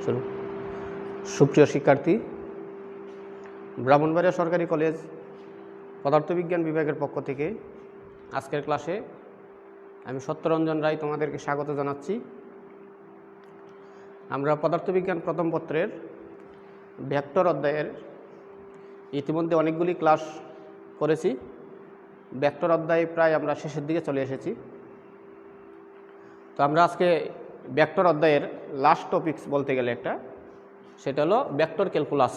চলো। সুপ্রিয় শিক্ষার্থী, ব্রাহ্মণবাড়িয়া সরকারি কলেজ পদার্থবিজ্ঞান বিভাগের পক্ষ থেকে আজকের ক্লাসে আমি সত্যরঞ্জন রায় তোমাদেরকে স্বাগত জানাচ্ছি। আমরা পদার্থবিজ্ঞান প্রথম পত্রের ভেক্টর অধ্যায়ের ইতিমধ্যে অনেকগুলি ক্লাস করেছি। ভেক্টর অধ্যায়ে প্রায় আমরা শেষের দিকে চলে এসেছি। তো আমরা আজকে ভেক্টর অধ্যায়ের লাস্ট টপিকস বলতে গেলে একটা, সেটা হলো ভেক্টর ক্যালকুলাস।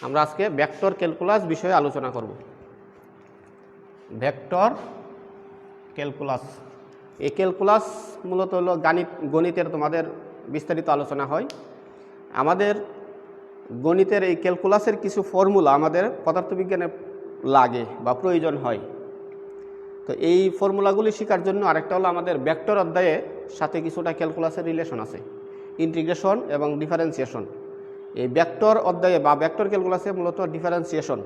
আমরা আজকে ভেক্টর ক্যালকুলাস বিষয়ে আলোচনা করব। ভেক্টর ক্যালকুলাস, এই ক্যালকুলাস মূলত হলো গণিতের তোমাদের বিস্তারিত আলোচনা হয়। আমাদের গণিতের এই ক্যালকুলাসের কিছু ফর্মুলা আমাদের পদার্থবিজ্ঞানে লাগে বা প্রয়োজন হয়। তো এই ফর্মুলাগুলি শেখার জন্য আরেকটা হলো আমাদের ভেক্টর অধ্যায়ে সাথে কিছুটা ক্যালকুলাসের রিলেশন আছে, ইন্টিগ্রেশন এবং ডিফারেন্সিয়েশন। এই ভেক্টর অধ্যায়ে বা ভেক্টর ক্যালকুলাসে মূলত ডিফারেন্সিয়েশন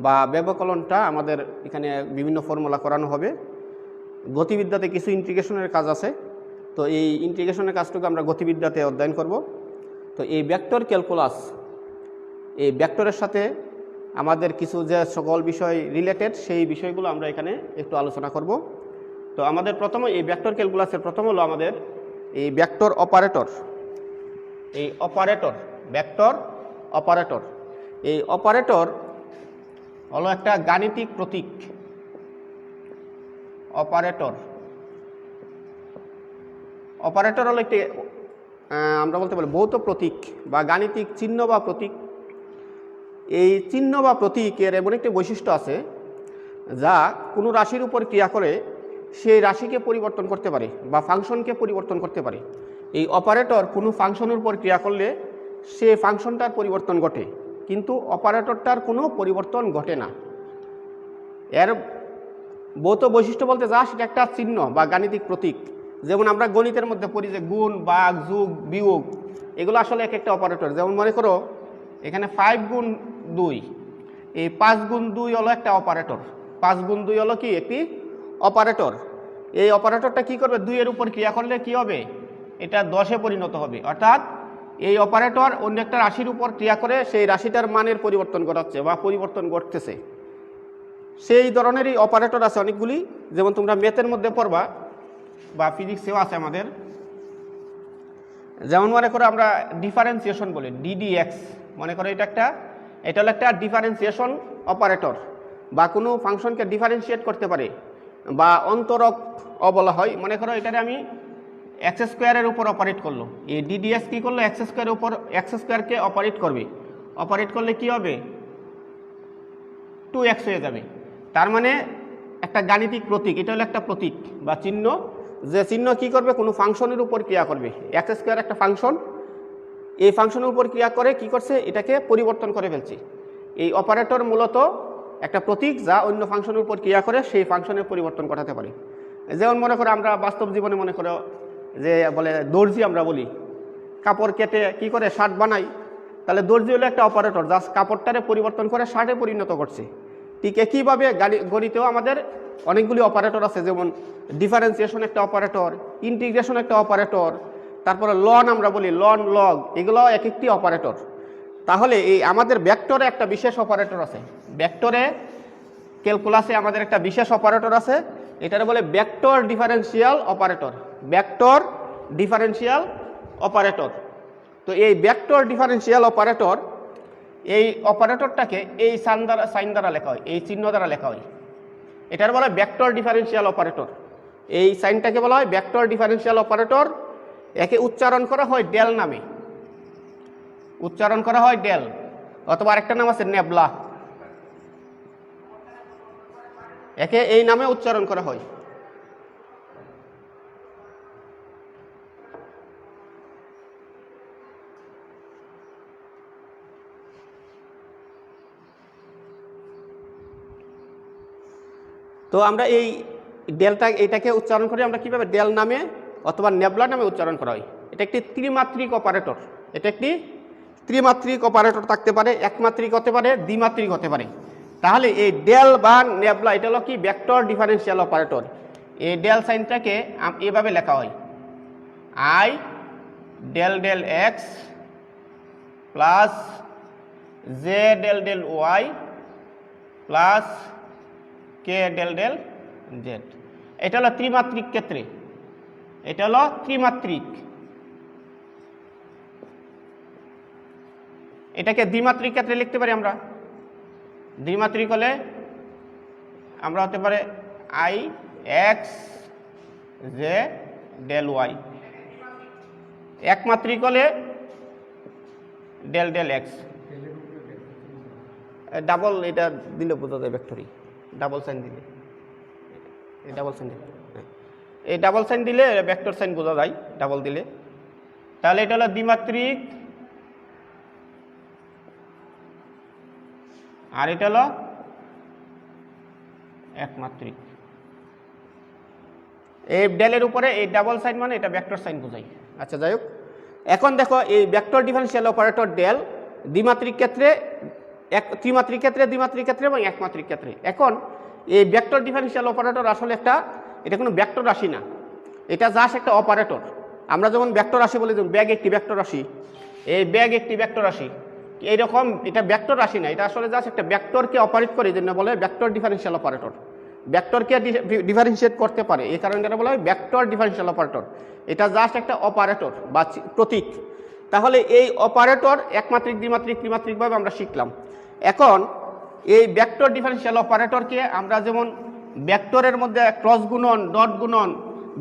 বা ব্যবকলনটা আমাদের এখানে বিভিন্ন ফর্মুলা করানো হবে। গতিবিদ্যাতে কিছু ইন্টিগ্রেশনের কাজ আছে, তো এই ইন্টিগ্রেশনের কাজটুকু আমরা গতিবিদ্যাতে অধ্যয়ন করব। তো এই ভেক্টর ক্যালকুলাস, এই ভেক্টরের সাথে আমাদের কিছু যে সকল বিষয় রিলেটেড সেই বিষয়গুলো আমরা এখানে একটু আলোচনা করব। তো আমাদের প্রথমে এই ভেক্টর ক্যালকুলাসের প্রথম হলো আমাদের এই ভেক্টর অপারেটর। এই অপারেটর, ভেক্টর অপারেটর, এই অপারেটর হলো একটা গাণিতিক প্রতীক। অপারেটর, অপারেটর হলো একটি আমরা বলতে পারি ভৌত প্রতীক বা গাণিতিক চিহ্ন বা প্রতীক। এই চিহ্ন বা প্রতীকের এমন একটি বৈশিষ্ট্য আছে যা কোনো রাশির উপর ক্রিয়া করে সেই রাশিকে পরিবর্তন করতে পারে বা ফাংশনকে পরিবর্তন করতে পারে। এই অপারেটর কোনো ফাংশনের উপর ক্রিয়া করলে সে ফাংশনটার পরিবর্তন ঘটে, কিন্তু অপারেটরটার কোনো পরিবর্তন ঘটে না। এর ভৌত বৈশিষ্ট্য বলতে যা সেটা একটা চিহ্ন বা গাণিতিক প্রতীক। যেমন আমরা গণিতের মধ্যে পড়ি যে গুণ, ভাগ, যোগ, বিয়োগ, এগুলো আসলে এক একটা অপারেটর। যেমন মনে করো এখানে 5 গুণ 2, এই 5 গুণ 2 হলো একটা অপারেটর। 5 গুণ 2 হলো কি একটি অপারেটর। এই অপারেটরটা কি করবে, 2 এর উপর ক্রিয়া করলে কি হবে, এটা 10-এ পরিণত হবে। অর্থাৎ এই অপারেটর অন্য একটা রাশির উপর ক্রিয়া করে সেই রাশিটার মানের পরিবর্তন ঘটাচ্ছে বা পরিবর্তন ঘটতেছে। সেই ধরনেরই অপারেটর আছে অনেকগুলি, যেমন তোমরা ম্যাথের মধ্যে পড়বা বা ফিজিক্সেও আছে আমাদের। যেমন মনে করো আমরা ডিফারেন্সিয়েশন বলি, ডিডিএক্স। মনে করো এটা হলো একটা ডিফারেন্সিয়েশন অপারেটর, বা কোনো ফাংশনকে ডিফারেন্সিয়েট করতে পারে বা অন্তরক বলা হয়। মনে করো এটারে আমি এক্স স্কোয়ারের উপর অপারেট করলো, এই ডিডিএক্স কী করলো, এক্স স্কোয়ারের উপর এক্স স্কোয়ারকে অপারেট করবে। অপারেট করলে কি হবে, 2x হয়ে যাবে। তার মানে একটা গাণিতিক প্রতীক, এটা হলো একটা প্রতীক বা চিহ্ন, যে চিহ্ন কি করবে, কোনো ফাংশনের উপর ক্রিয়া করবে। এক্স স্কোয়ার একটা ফাংশন, এই ফাংশনের উপর ক্রিয়া করে কি করছে, এটাকে পরিবর্তন করে ফেলছে। এই অপারেটর মূলত একটা প্রতীক যা অন্য ফাংশনের উপর ক্রিয়া করে সেই ফাংশনের পরিবর্তন ঘটাতে পারে। যেমন মনে করো আমরা বাস্তব জীবনে মনে করো যে বলে দর্জি, আমরা বলি কাপড় কেটে কি করে শার্ট বানাই, তাহলে দর্জি হলো একটা অপারেটর যা কাপড়টারে পরিবর্তন করে শার্টে পরিণত করছে। ঠিক একইভাবে গণিতেও আমাদের অনেকগুলি অপারেটর আছে, যেমন ডিফারেন্সিয়েশন একটা অপারেটর, ইন্টিগ্রেশন একটা অপারেটর, তারপরে লন আমরা বলি, লন, লগ, এগুলো এক একটি অপারেটর। তাহলে এই আমাদের ভেক্টরে একটা বিশেষ অপারেটর আছে। ভেক্টরে ক্যালকুলাসে আমাদের একটা বিশেষ অপারেটর আছে, এটারে বলে vector differential operator. Vector differential operator. তো এই ভেক্টর ডিফারেন্সিয়াল অপারেটর, এই অপারেটরটাকে এই সাইন দ্বারা লেখা হয়, এই চিহ্ন দ্বারা লেখা হয়। এটার বলা হয় ভেক্টর ডিফারেন্সিয়াল অপারেটর। এই সাইনটাকে বলা হয় ভেক্টর ডিফারেন্সিয়াল অপারেটর। একে উচ্চারণ করা হয় ডেল নামে, উচ্চারণ করা হয় ডেল, অথবা আরেকটা নাম আছে নেবলা। একে এই নামে উচ্চারণ করা হয়। তো আমরা এই এটাকে উচ্চারণ করি আমরা কিভাবে, ডেল নামে অথবা নেবলা নামে উচ্চারণ করা হয়। এটা একটি ত্রিমাত্রিক অপারেটর। এটা একটি ত্রিমাত্রিক অপারেটর থাকতে পারে, একমাত্রিক হতে পারে, দ্বিমাত্রিক হতে পারে। তাহলে এই ডেল বা নেবলা এটা হলো কি ভেক্টর ডিফারেন্সিয়াল অপারেটর। এই ডেল সাইনটাকে এভাবে লেখা হয়, I del del x plus j del del Y plus K del del z. এটা হলো ত্রিমাত্রিক ক্ষেত্রে, এটা হলো ত্রিমাত্রিক। এটাকে দ্বিমাত্রিক ক্ষেত্রে লিখতে পারি আমরা। দ্বিমাত্রিক হলে আমরা হতে পারে i x J del y. একমাত্রিক হলে ডেল ডেল এক্স। ডাবল এটা দিলে বোঝা যায় ভেক্টরই, ডাবল সাইন দিলে, এই ডাবল সাইন দিলে, এই ডাবল সাইন দিলে ভেক্টর সাইন বোঝা যায় ডাবল দিলে। তাহলে এটা হলো দ্বিমাত্রিক, আর এটা হলো একমাত্রিক। এই ডেলের উপরে এই ডাবল সাইন মানে এটা ভেক্টর সাইন বোঝায়। আচ্ছা যাই হোক, এখন দেখো এই ভেক্টর ডিফারেনশিয়াল অপারেটর ডেল দ্বিমাত্রিক ক্ষেত্রে, ত্রিমাত্রিক ক্ষেত্রে, দ্বিমাত্রিক ক্ষেত্রে এবং একমাত্রিক ক্ষেত্রে। এখন এই ভেক্টর ডিফারেনশিয়াল অপারেটর আসলে এটা কোনো ভেক্টর রাশি না, এটা জাস্ট একটা অপারেটর। আমরা যেমন ভেক্টর রাশি বলি, যেমন ব্যাগ একটি ভেক্টর রাশি, এই ব্যাগ একটি ভেক্টর রাশি, এইরকম এটা ভেক্টর রাশি না, এটা আসলে জাস্ট একটা ভেক্টরকে অপারেট করে, এই জন্য বলে ভেক্টর ডিফারেনশিয়াল অপারেটর। ভেক্টরকে ডিফারেনশিয়েট করতে পারে, এই কারণে এটা বলা হয় ভেক্টর ডিফারেনশিয়াল অপারেটর। এটা জাস্ট একটা অপারেটর বা প্রতীক। তাহলে এই অপারেটর একমাত্রিক, দ্বিমাত্রিক, ত্রিমাত্রিকভাবে আমরা শিখলাম। এখন এই ভেক্টর ডিফারেনশিয়াল অপারেটরকে আমরা যেমন ভেক্টরের মধ্যে ক্রস গুণন, ডট গুণন,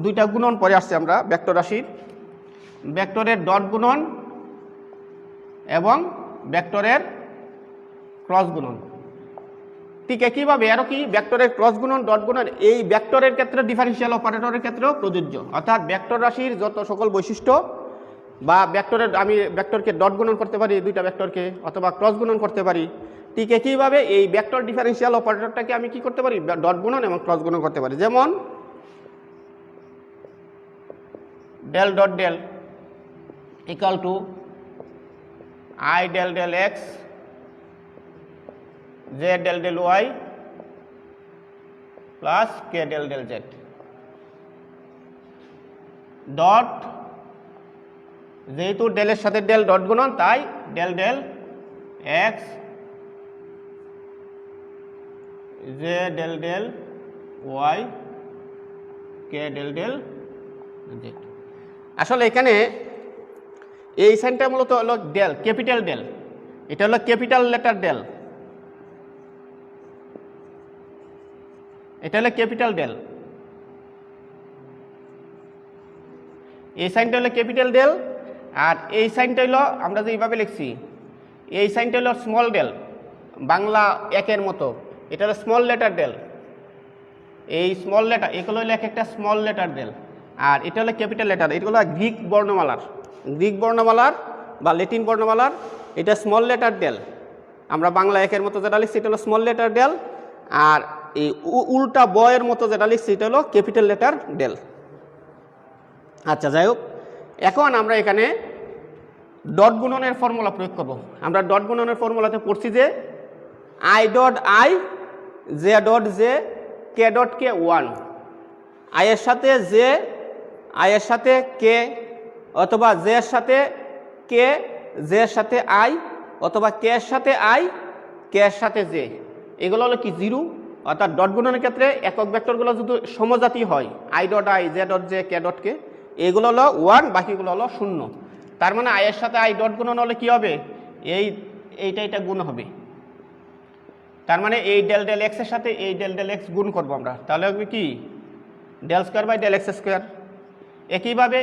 দুইটা গুণন পরে আসছে আমরা ভেক্টর রাশির, ভেক্টরের ডট গুণন এবং ভেক্টরের ক্রস গুণন। ঠিক একইভাবে আরও কি ভেক্টরের ক্রস গুণন, ডট গুণন এই ভেক্টরের ক্ষেত্রে ডিফারেনশিয়াল অপারেটরের ক্ষেত্রেও প্রযোজ্য। অর্থাৎ ভেক্টর রাশির যত সকল বৈশিষ্ট্য বা ভেক্টরের, আমি ভেক্টরকে ডট গুণন করতে পারি দুইটা ভেক্টরকে, অথবা ক্রস গুণন করতে পারি। ঠিক একইভাবে এই ভেক্টর ডিফারেনশিয়াল অপারেটরটাকে আমি কি করতে পারি, ডট গুণন এবং ক্রস গুণন করতে পারি। যেমন del dot del equal to I del del X J del del Y plus K del del Z. Dot, যেহেতু ডেলের সাথে ডেল ডট গুণন, তাই del del X J del del Y K del del Z. আসলে এখানে এই সাইনটা মূলত হলো ডেল, ক্যাপিটাল ডেল, এটা হলো ক্যাপিটাল লেটার ডেল, এটা হলো ক্যাপিটাল ডেল। এই সাইনটা হলো ক্যাপিটাল ডেল, আর এই সাইনটা হলো আমরা যে এইভাবে লিখছি, এই সাইনটা হলো স্মল ডেল, বাংলা একের মতো। এটা হলো স্মল লেটার ডেল, এই স্মল লেটার, এগুলো হলো এক একটা স্মল লেটার ডেল। আর এটা হলো ক্যাপিটাল লেটার, এগুলো গ্রিক বর্ণমালার, গ্রিক বর্ণমালার বা ল্যাটিন বর্ণমালার। এটা স্মল লেটার ডেল, আমরা বাংলা একের মতো যেটা লিখছি এটা হলো স্মল লেটার ডেল, আর এই উল্টা বয়ের মতো যেটা লিখছি এটা হলো ক্যাপিটাল লেটার ডেল। আচ্ছা যাই হোক, এখন আমরা এখানে ডট গুণনের ফর্মুলা প্রয়োগ করব। আমরা ডট গুণনের ফর্মুলাতে পড়ছি যে I dot I J dot J K dot K 1, আইয়ের সাথে জে, আইয়ের সাথে কে, অথবা জে এর সাথে কে, জে এর সাথে আই, অথবা কে এর সাথে আই, কে এর সাথে জে। এগুলো হলো কি জিরো। অর্থাৎ ডট গুণনের ক্ষেত্রে একক ভেক্টরগুলো যদি সমজাতি হয়, I dot I, J dot J, K dot K, এগুলো হলো 1, বাকিগুলো হলো 0। তার মানে আইয়ের সাথে আই ডট গুণন হলে কি হবে, এইটা গুণ হবে। তার মানে এই ডেল ডেল এক্স এর সাথে এই ডেল ডেল এক্স গুণ করবো আমরা, তাহলে হবে কি del square by del x square. একইভাবে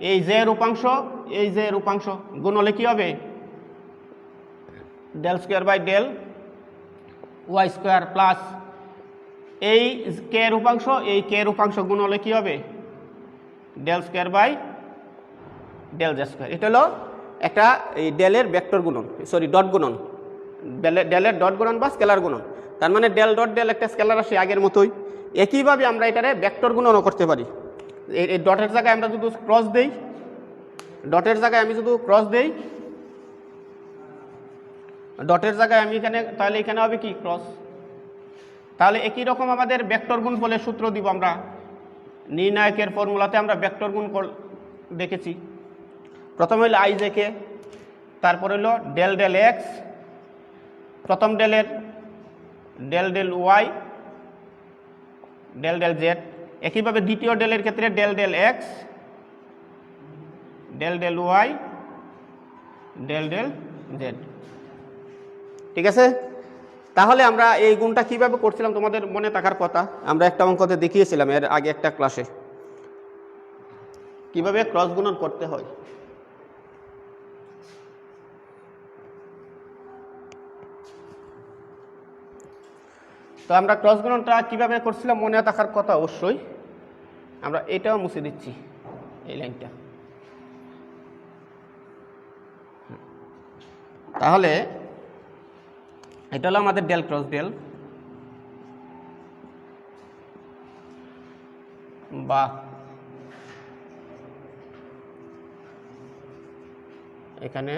এই জে এর উপাংশ, এই জে এর উপাংশ গুণ হলে কি হবে, del square by del y square plus এই কে এর উপাংশ, এই কে এর উপাংশ গুণ হলে কি হবে, del square by del j square. এটা হলো একটা এই ডেলের ভেক্টর গুণন, সরি ডট গুণন, ডেলের ডট গুণন বা স্কেলার গুণন। তার মানে ডেল ডট ডেল একটা স্কেলার রাশি আগের মতোই। একইভাবে আমরা এটারে ভেক্টর গুণনও করতে পারি। এই ডটের জায়গায় আমরা যদি ক্রস দেই, ডটের জায়গায় আমি যদি ক্রস দেই, ডটের জায়গায় আমি এখানে, তাহলে এখানে হবে কি ক্রস। তাহলে একই রকম আমাদের ভেক্টর গুণ বলে সূত্র দিব আমরা, নির্ণায়কের ফর্মুলাতে আমরা ভেক্টর গুণ দেখেছি। প্রথম হইল আই জে কে, তারপর হইল ডেল ডেল এক্স, প্রথম ডেলের del del Y, del del Z. একইভাবে দ্বিতীয় ডেলের ক্ষেত্রে del del x, del del Y, del del Z. ঠিক আছে, তাহলে আমরা এই গুণটা কিভাবে করছিলাম তোমাদের মনে থাকার কথা, আমরা একটা অঙ্কতে দেখিয়েছিলাম এর আগে একটা ক্লাসে, কিভাবে ক্রস গুণন করতে হয়। তো আমরা ক্রস গুণনটা কিভাবে করছিলাম মনে থাকার কথা অবশ্যই। আমরা এটাও মুছে দিচ্ছি, এই লাইনটা। তাহলে এটা হলো আমাদের ডেল ক্রস ডেল, বা এখানে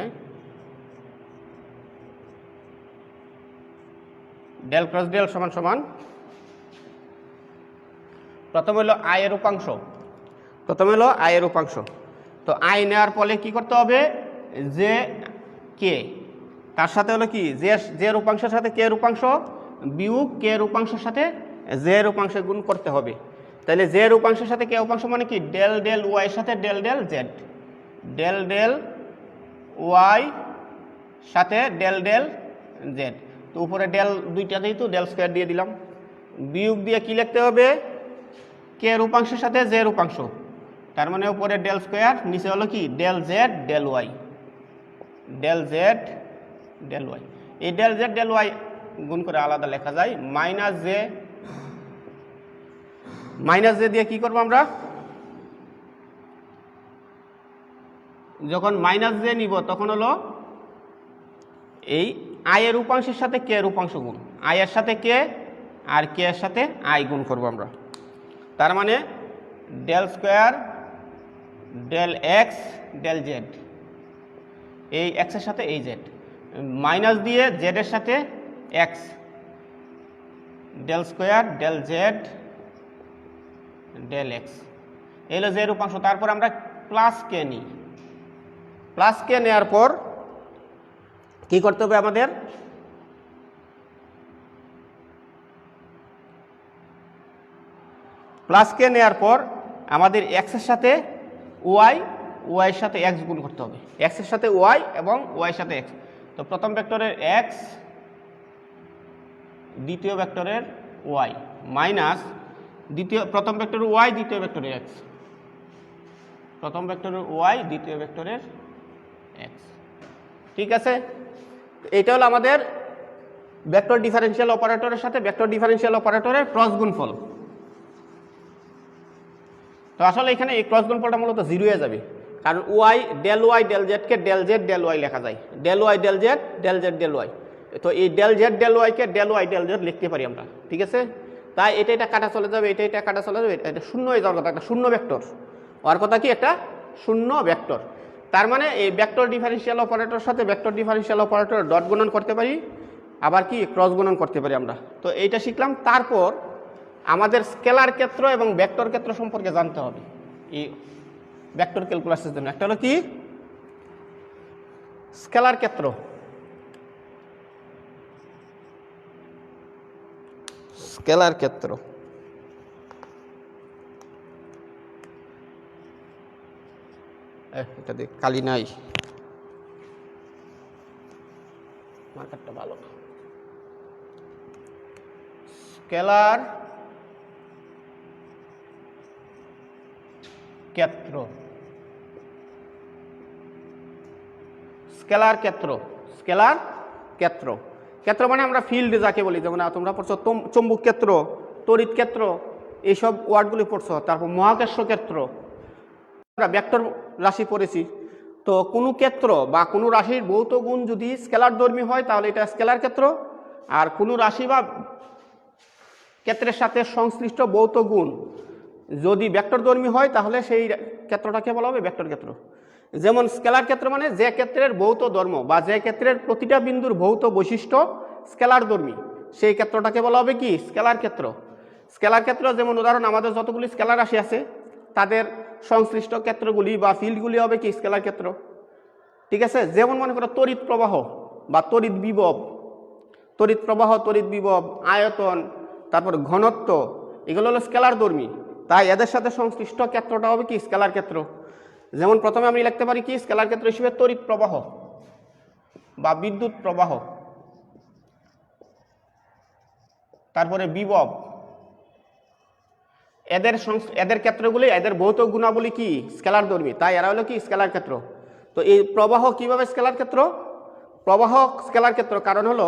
ডেল ক্রস ডেল সমান সমান প্রথম হলো আই এর উপাংশ, প্রথম হলো আই এর উপাংশ। তো আই নেওয়ার ফলে কি করতে হবে, যে কে তার সাথে হলো কি, যে এর উপাংশের সাথে কে এর উপাংশ বিয়োগ কে এর উপাংশের সাথে জে এর উপাংশে গুণ করতে হবে। তাহলে জে এর উপাংশের সাথে কে উপাংশ মানে কি, ডেল ডেল ওয়াই এর সাথে del del Z, del del y সাথে ডেল ডেল জেড। তো উপরে ডেল দুইটা যেহেতু ডেল স্কোয়ার দিয়ে দিলাম, বিয়োগ দিয়ে কি লিখতে হবে, কে এর উপাংশের সাথে জে এর উপাংশ, তার মানে উপরে ডেল স্কোয়ার, নিচে হলো কি del Z del Y, del Z del y. এই ডেল জেড ডেল ওয়াই গুণ করে আলাদা লেখা যায়, মাইনাস জে দিয়ে কি করবো আমরা, যখন মাইনাস জে নিব তখন হলো এই আই এর উপাংশের সাথে কে এর উপাংশ গুণ, আই এর সাথে কে আর কে এর সাথে আই গুণ করবো আমরা। তার মানে del square del x del z, এই এক্সের সাথে এই জেড, মাইনাস দিয়ে জেডের সাথে x, del square del Z del x, এই হলো জেড উপাংশ। তারপর আমরা প্লাস কে নিই, প্লাস কে নেওয়ার পর কি করতে হবে আমাদের, প্লাস কে নেওয়ার পর আমাদের এক্সের সাথে ওয়াইয়ের সাথে এক্স গুণ করতে হবে, এক্সের সাথে ওয়াই এবং ওয়াইয়ের সাথে এক্স। তো প্রথম ভেক্টরের এক্স, দ্বিতীয় ভেক্টরের ওয়াই, মাইনাস প্রথম ভেক্টরের ওয়াই, দ্বিতীয় ভেক্টরের এক্স, প্রথম ভেক্টরের ওয়াই, দ্বিতীয় ভেক্টরের এক্স। ঠিক আছে, এটা হলো আমাদের ভেক্টর ডিফারেনশিয়াল অপারেটরের সাথে ভেক্টর ডিফারেনশিয়াল অপারেটরের ক্রস গুণফল। তো আসলে এখানে এই ক্রস গুণফলটা মূলত জিরো হয়ে যাবে, কারণ ওয়াই ডেল জেডকে ডেল জেড ডেল ওয়াই লেখা যায়, del Y del Z del Y. তো এই ডেল জেড ডেল ওয়াইকে ডেল ওয়াই ডেল জেড লিখতে পারি আমরা। ঠিক আছে, তাই এটা কাটা চলে যাবে, এটা কাটা চলে যাবে, এটা শূন্য হয়ে যাওয়ার কথা, একটা শূন্য ভেক্টর হওয়ার কথা কি, একটা শূন্য ভেক্টর। তার মানে এই ভেক্টর ডিফারেনশিয়াল অপারেটরের সাথে ভেক্টর ডিফারেনশিয়াল অপারেটর ডট গুণন করতে পারি, আবার কি ক্রস গুণন করতে পারি আমরা। তো এইটা শিখলাম। তারপর আমাদের স্কেলার ক্ষেত্র এবং ভেক্টর ক্ষেত্র সম্পর্কে জানতে হবে এই ভেক্টর ক্যালকুলাসের জন্য। একটা হলো কি স্কেলার ক্ষেত্র, স্কেলার ক্ষেত্র এটা দেখ কালি নাই, মার্কারটা ভালো। স্কেলার ক্ষেত্র, স্কেলার ক্ষেত্র, স্কেলার ক্ষেত্র, ক্ষেত্র মানে আমরা ফিল্ড যাকে বলি, যেমন তোমরা পড়ছো চৌম্বক ক্ষেত্র, তড়িৎ ক্ষেত্র, এইসব ওয়ার্ডগুলি পড়ছো। তারপর মহাকর্ষ ক্ষেত্র, আমরা ভেক্টর রাশি পড়েছি। তো কোনো ক্ষেত্র বা কোনো রাশির ভৌত গুণ যদি স্কেলার ধর্মী হয় তাহলে এটা স্কেলার ক্ষেত্র, আর কোনো রাশি বা ক্ষেত্রের সাথে সংশ্লিষ্ট ভৌত গুণ যদি ভেক্টর ধর্মী হয় তাহলে সেই ক্ষেত্রটাকে বলা হবে ভেক্টর ক্ষেত্র। যেমন স্কেলার ক্ষেত্র মানে যে ক্ষেত্রের ভৌত ধর্ম বা যে ক্ষেত্রের প্রতিটা বিন্দুর ভৌত বৈশিষ্ট্য স্কেলার ধর্মী, সেই ক্ষেত্রটাকে বলা হবে কি স্কেলার ক্ষেত্র। স্কেলার ক্ষেত্র যেমন উদাহরণ, আমাদের যতগুলি স্কেলার রাশি আছে তাদের সংশ্লিষ্ট ক্ষেত্রগুলি বা ফিল্ডগুলি হবে কি স্কেলার ক্ষেত্র। ঠিক আছে, যেমন মনে করো তড়িৎ প্রবাহ বা তড়িৎ বিভব, তড়িৎ প্রবাহ, তড়িৎ বিভব, আয়তন, তারপর ঘনত্ব, এগুলো হলো স্কেলার ধর্মী। তাই এদের সাথে সংশ্লিষ্ট ক্ষেত্রটা হবে কি স্কেলার ক্ষেত্র। যেমন প্রথমে আমি লিখতে পারি কি স্কেলার ক্ষেত্র হিসেবে তড়িৎ প্রবাহ বা বিদ্যুৎ প্রবাহ, তারপরে বিভব, এদের ক্ষেত্রগুলি, এদের ভৌত গুণাবলী কি স্কেলার ধর্মী, তাই এরা হলো কি স্কেলার ক্ষেত্র। তো এই প্রবাহ কিভাবে স্কেলার ক্ষেত্র? প্রবাহ স্কেলার ক্ষেত্র কারণ হলো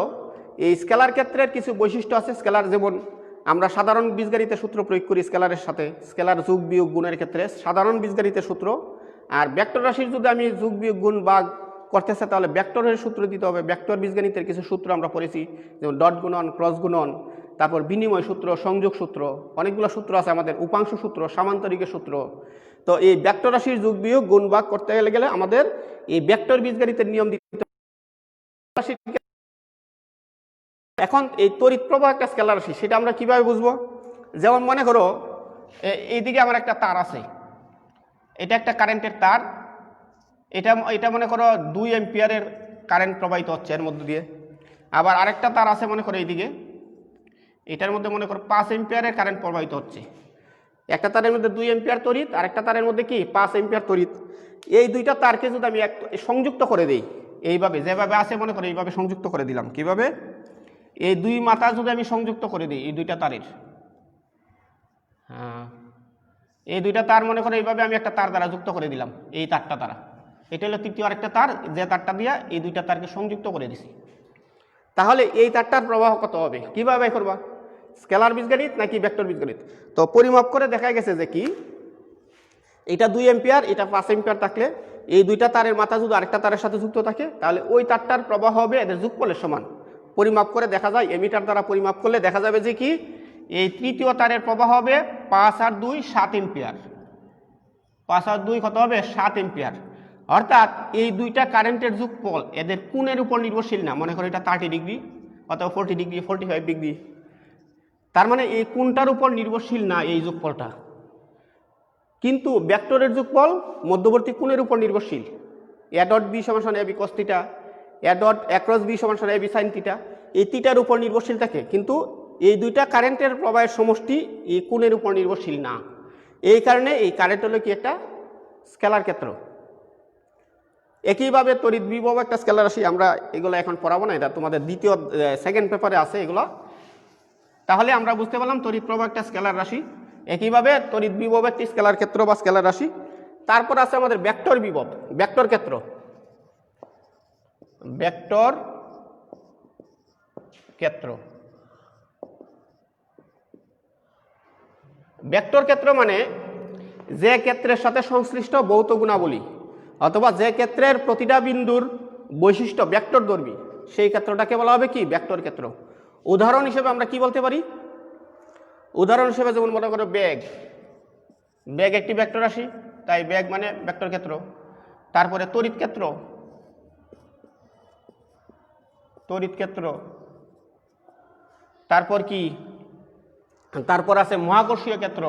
এই স্কেলার ক্ষেত্রের কিছু বৈশিষ্ট্য আছে। স্কেলার যেমন আমরা সাধারণ বীজগণিতে সূত্র প্রয়োগ করি স্কেলারের সাথে, স্কেলার যোগ বিয়োগ গুণের ক্ষেত্রে সাধারণ বীজগণিতের সূত্র। আর ভেক্টর রাশির যদি আমি যোগ বিয়োগ গুণ ভাগ করতে চাই তাহলে ভেক্টরের সূত্র দিতে হবে। ভেক্টর বীজগণিতের কিছু সূত্র আমরা পড়েছি, যেমন ডট গুণন, ক্রস গুণন, তারপর বিনিময় সূত্র, সংযোগ সূত্র, অনেকগুলো সূত্র আছে আমাদের, উপাংশ সূত্র, সামান্তরিকের সূত্র। তো এই ভেক্টর রাশির যোগ বিয়োগ গুণ ভাগ করতে গেলে আমাদের এই ভেক্টর বীজগণিতের নিয়ম দিতে। এখন এই তড়িৎ প্রবাহ একটা স্কেলার রাশি, সেটা আমরা কিভাবে বুঝবো? যেমন মনে করো এইদিকে আমার একটা তার আছে, এটা একটা কারেন্টের তার, এটা মনে করো 2 অ্যাম্পিয়ারের কারেন্ট প্রবাহিত হচ্ছে এর মধ্যে দিয়ে। আবার আরেকটা তার আছে মনে করো এইদিকে, এটার মধ্যে মনে করো 5 অ্যাম্পিয়ারের কারেন্ট প্রবাহিত হচ্ছে। একটা তারের মধ্যে 2 অ্যাম্পিয়ার তড়িৎ, আরেকটা তারের মধ্যে কি 5 অ্যাম্পিয়ার তড়িৎ। এই দুইটা তারকে যদি আমি সংযুক্ত করে দিই এইভাবে, যেভাবে আছে মনে করো এইভাবে সংযুক্ত করে দিলাম, কিভাবে? এই দুই মাথা যদি আমি সংযুক্ত করে দিই এই দুইটা তারের, এই দুইটা তার মনে করো এইভাবে আমি একটা তার দ্বারা যুক্ত করে দিলাম, এই তারটা দ্বারা। এটা হলো তৃতীয় আরেকটা তার, যে তারটা দিয়া এই দুইটা তারকে সংযুক্ত করে দিছি। তাহলে এই তারটার প্রবাহ কত হবে, কিভাবে করবা? স্কেলার বীজগণিত নাকি ভেক্টর বীজগণিত? তো পরিমাপ করে দেখা গেছে যে কি এটা 2 অ্যাম্পিয়ার, এটা 5 অ্যাম্পিয়ার থাকলে এই দুইটা তারের মাথা যদি আরেকটা তারের সাথে যুক্ত থাকে তাহলে ওই তারটার প্রবাহ হবে এদের যোগফলের সমান। পরিমাপ করে দেখা যায়, এমিটার দ্বারা পরিমাপ করলে দেখা যাবে যে কি এই তৃতীয় তারের প্রবাহ হবে 5 আর 2 7 অ্যাম্পিয়ার। 5 আর 2 কত হবে? 7 অ্যাম্পিয়ার। অর্থাৎ এই দুইটা কারেন্টের যোগফল এদের কোণের উপর নির্ভরশীল না। মনে করো এটা 30 ডিগ্রি অথবা 40 ডিগ্রি, 45 ডিগ্রি, তার মানে এই কোণটার উপর নির্ভরশীল না এই যোগফলটা। কিন্তু ভেক্টরের যোগফল মধ্যবর্তী কোণের উপর নির্ভরশীল। এ ডট বি সমান A B cos theta, A dot across B সমান এ বি সাইন থিটা, এই থিটার উপর নির্ভরশীল থাকে। কিন্তু এই দুইটা কারেন্টের প্রবাহের সমষ্টি এই কোণের উপর নির্ভরশীল না। এই কারণে এই কারেন্ট হলো কি একটা স্কেলার ক্ষেত্র। একইভাবে তড়িৎ বিভব একটা স্কেলার রাশি। আমরা এগুলো এখন পড়াবো না, এটা তোমাদের দ্বিতীয় সেকেন্ড পেপারে আছে এগুলো। তাহলে আমরা বুঝতে পারলাম তড়িৎ প্রবাহ একটা স্কেলার রাশি, একইভাবে তড়িৎ বিভব একটি স্কেলার ক্ষেত্র বা স্কেলার রাশি। তারপর আছে আমাদের ভেক্টর বিভব, ভেক্টর ক্ষেত্র। ভেক্টর ক্ষেত্র, ভেক্টর ক্ষেত্র মানে যে ক্ষেত্রের সাথে সংশ্লিষ্ট ভৌত গুণাবলী অথবা যে ক্ষেত্রের প্রতিটা বিন্দুর বৈশিষ্ট্য ভেক্টর ধর্মী, সেই ক্ষেত্রটাকে বলা হবে কি ভেক্টর ক্ষেত্র। উদাহরণ হিসেবে আমরা কি বলতে পারি? উদাহরণ হিসেবে যেমন মনে করো বেগ, বেগ একটি ভেক্টর রাশি, তাই বেগ মানে ভেক্টর ক্ষেত্র। তারপরে তড়িৎ ক্ষেত্র, তড়িৎ ক্ষেত্র। তারপর কি, তারপর আছে মহাকর্ষীয় ক্ষেত্র,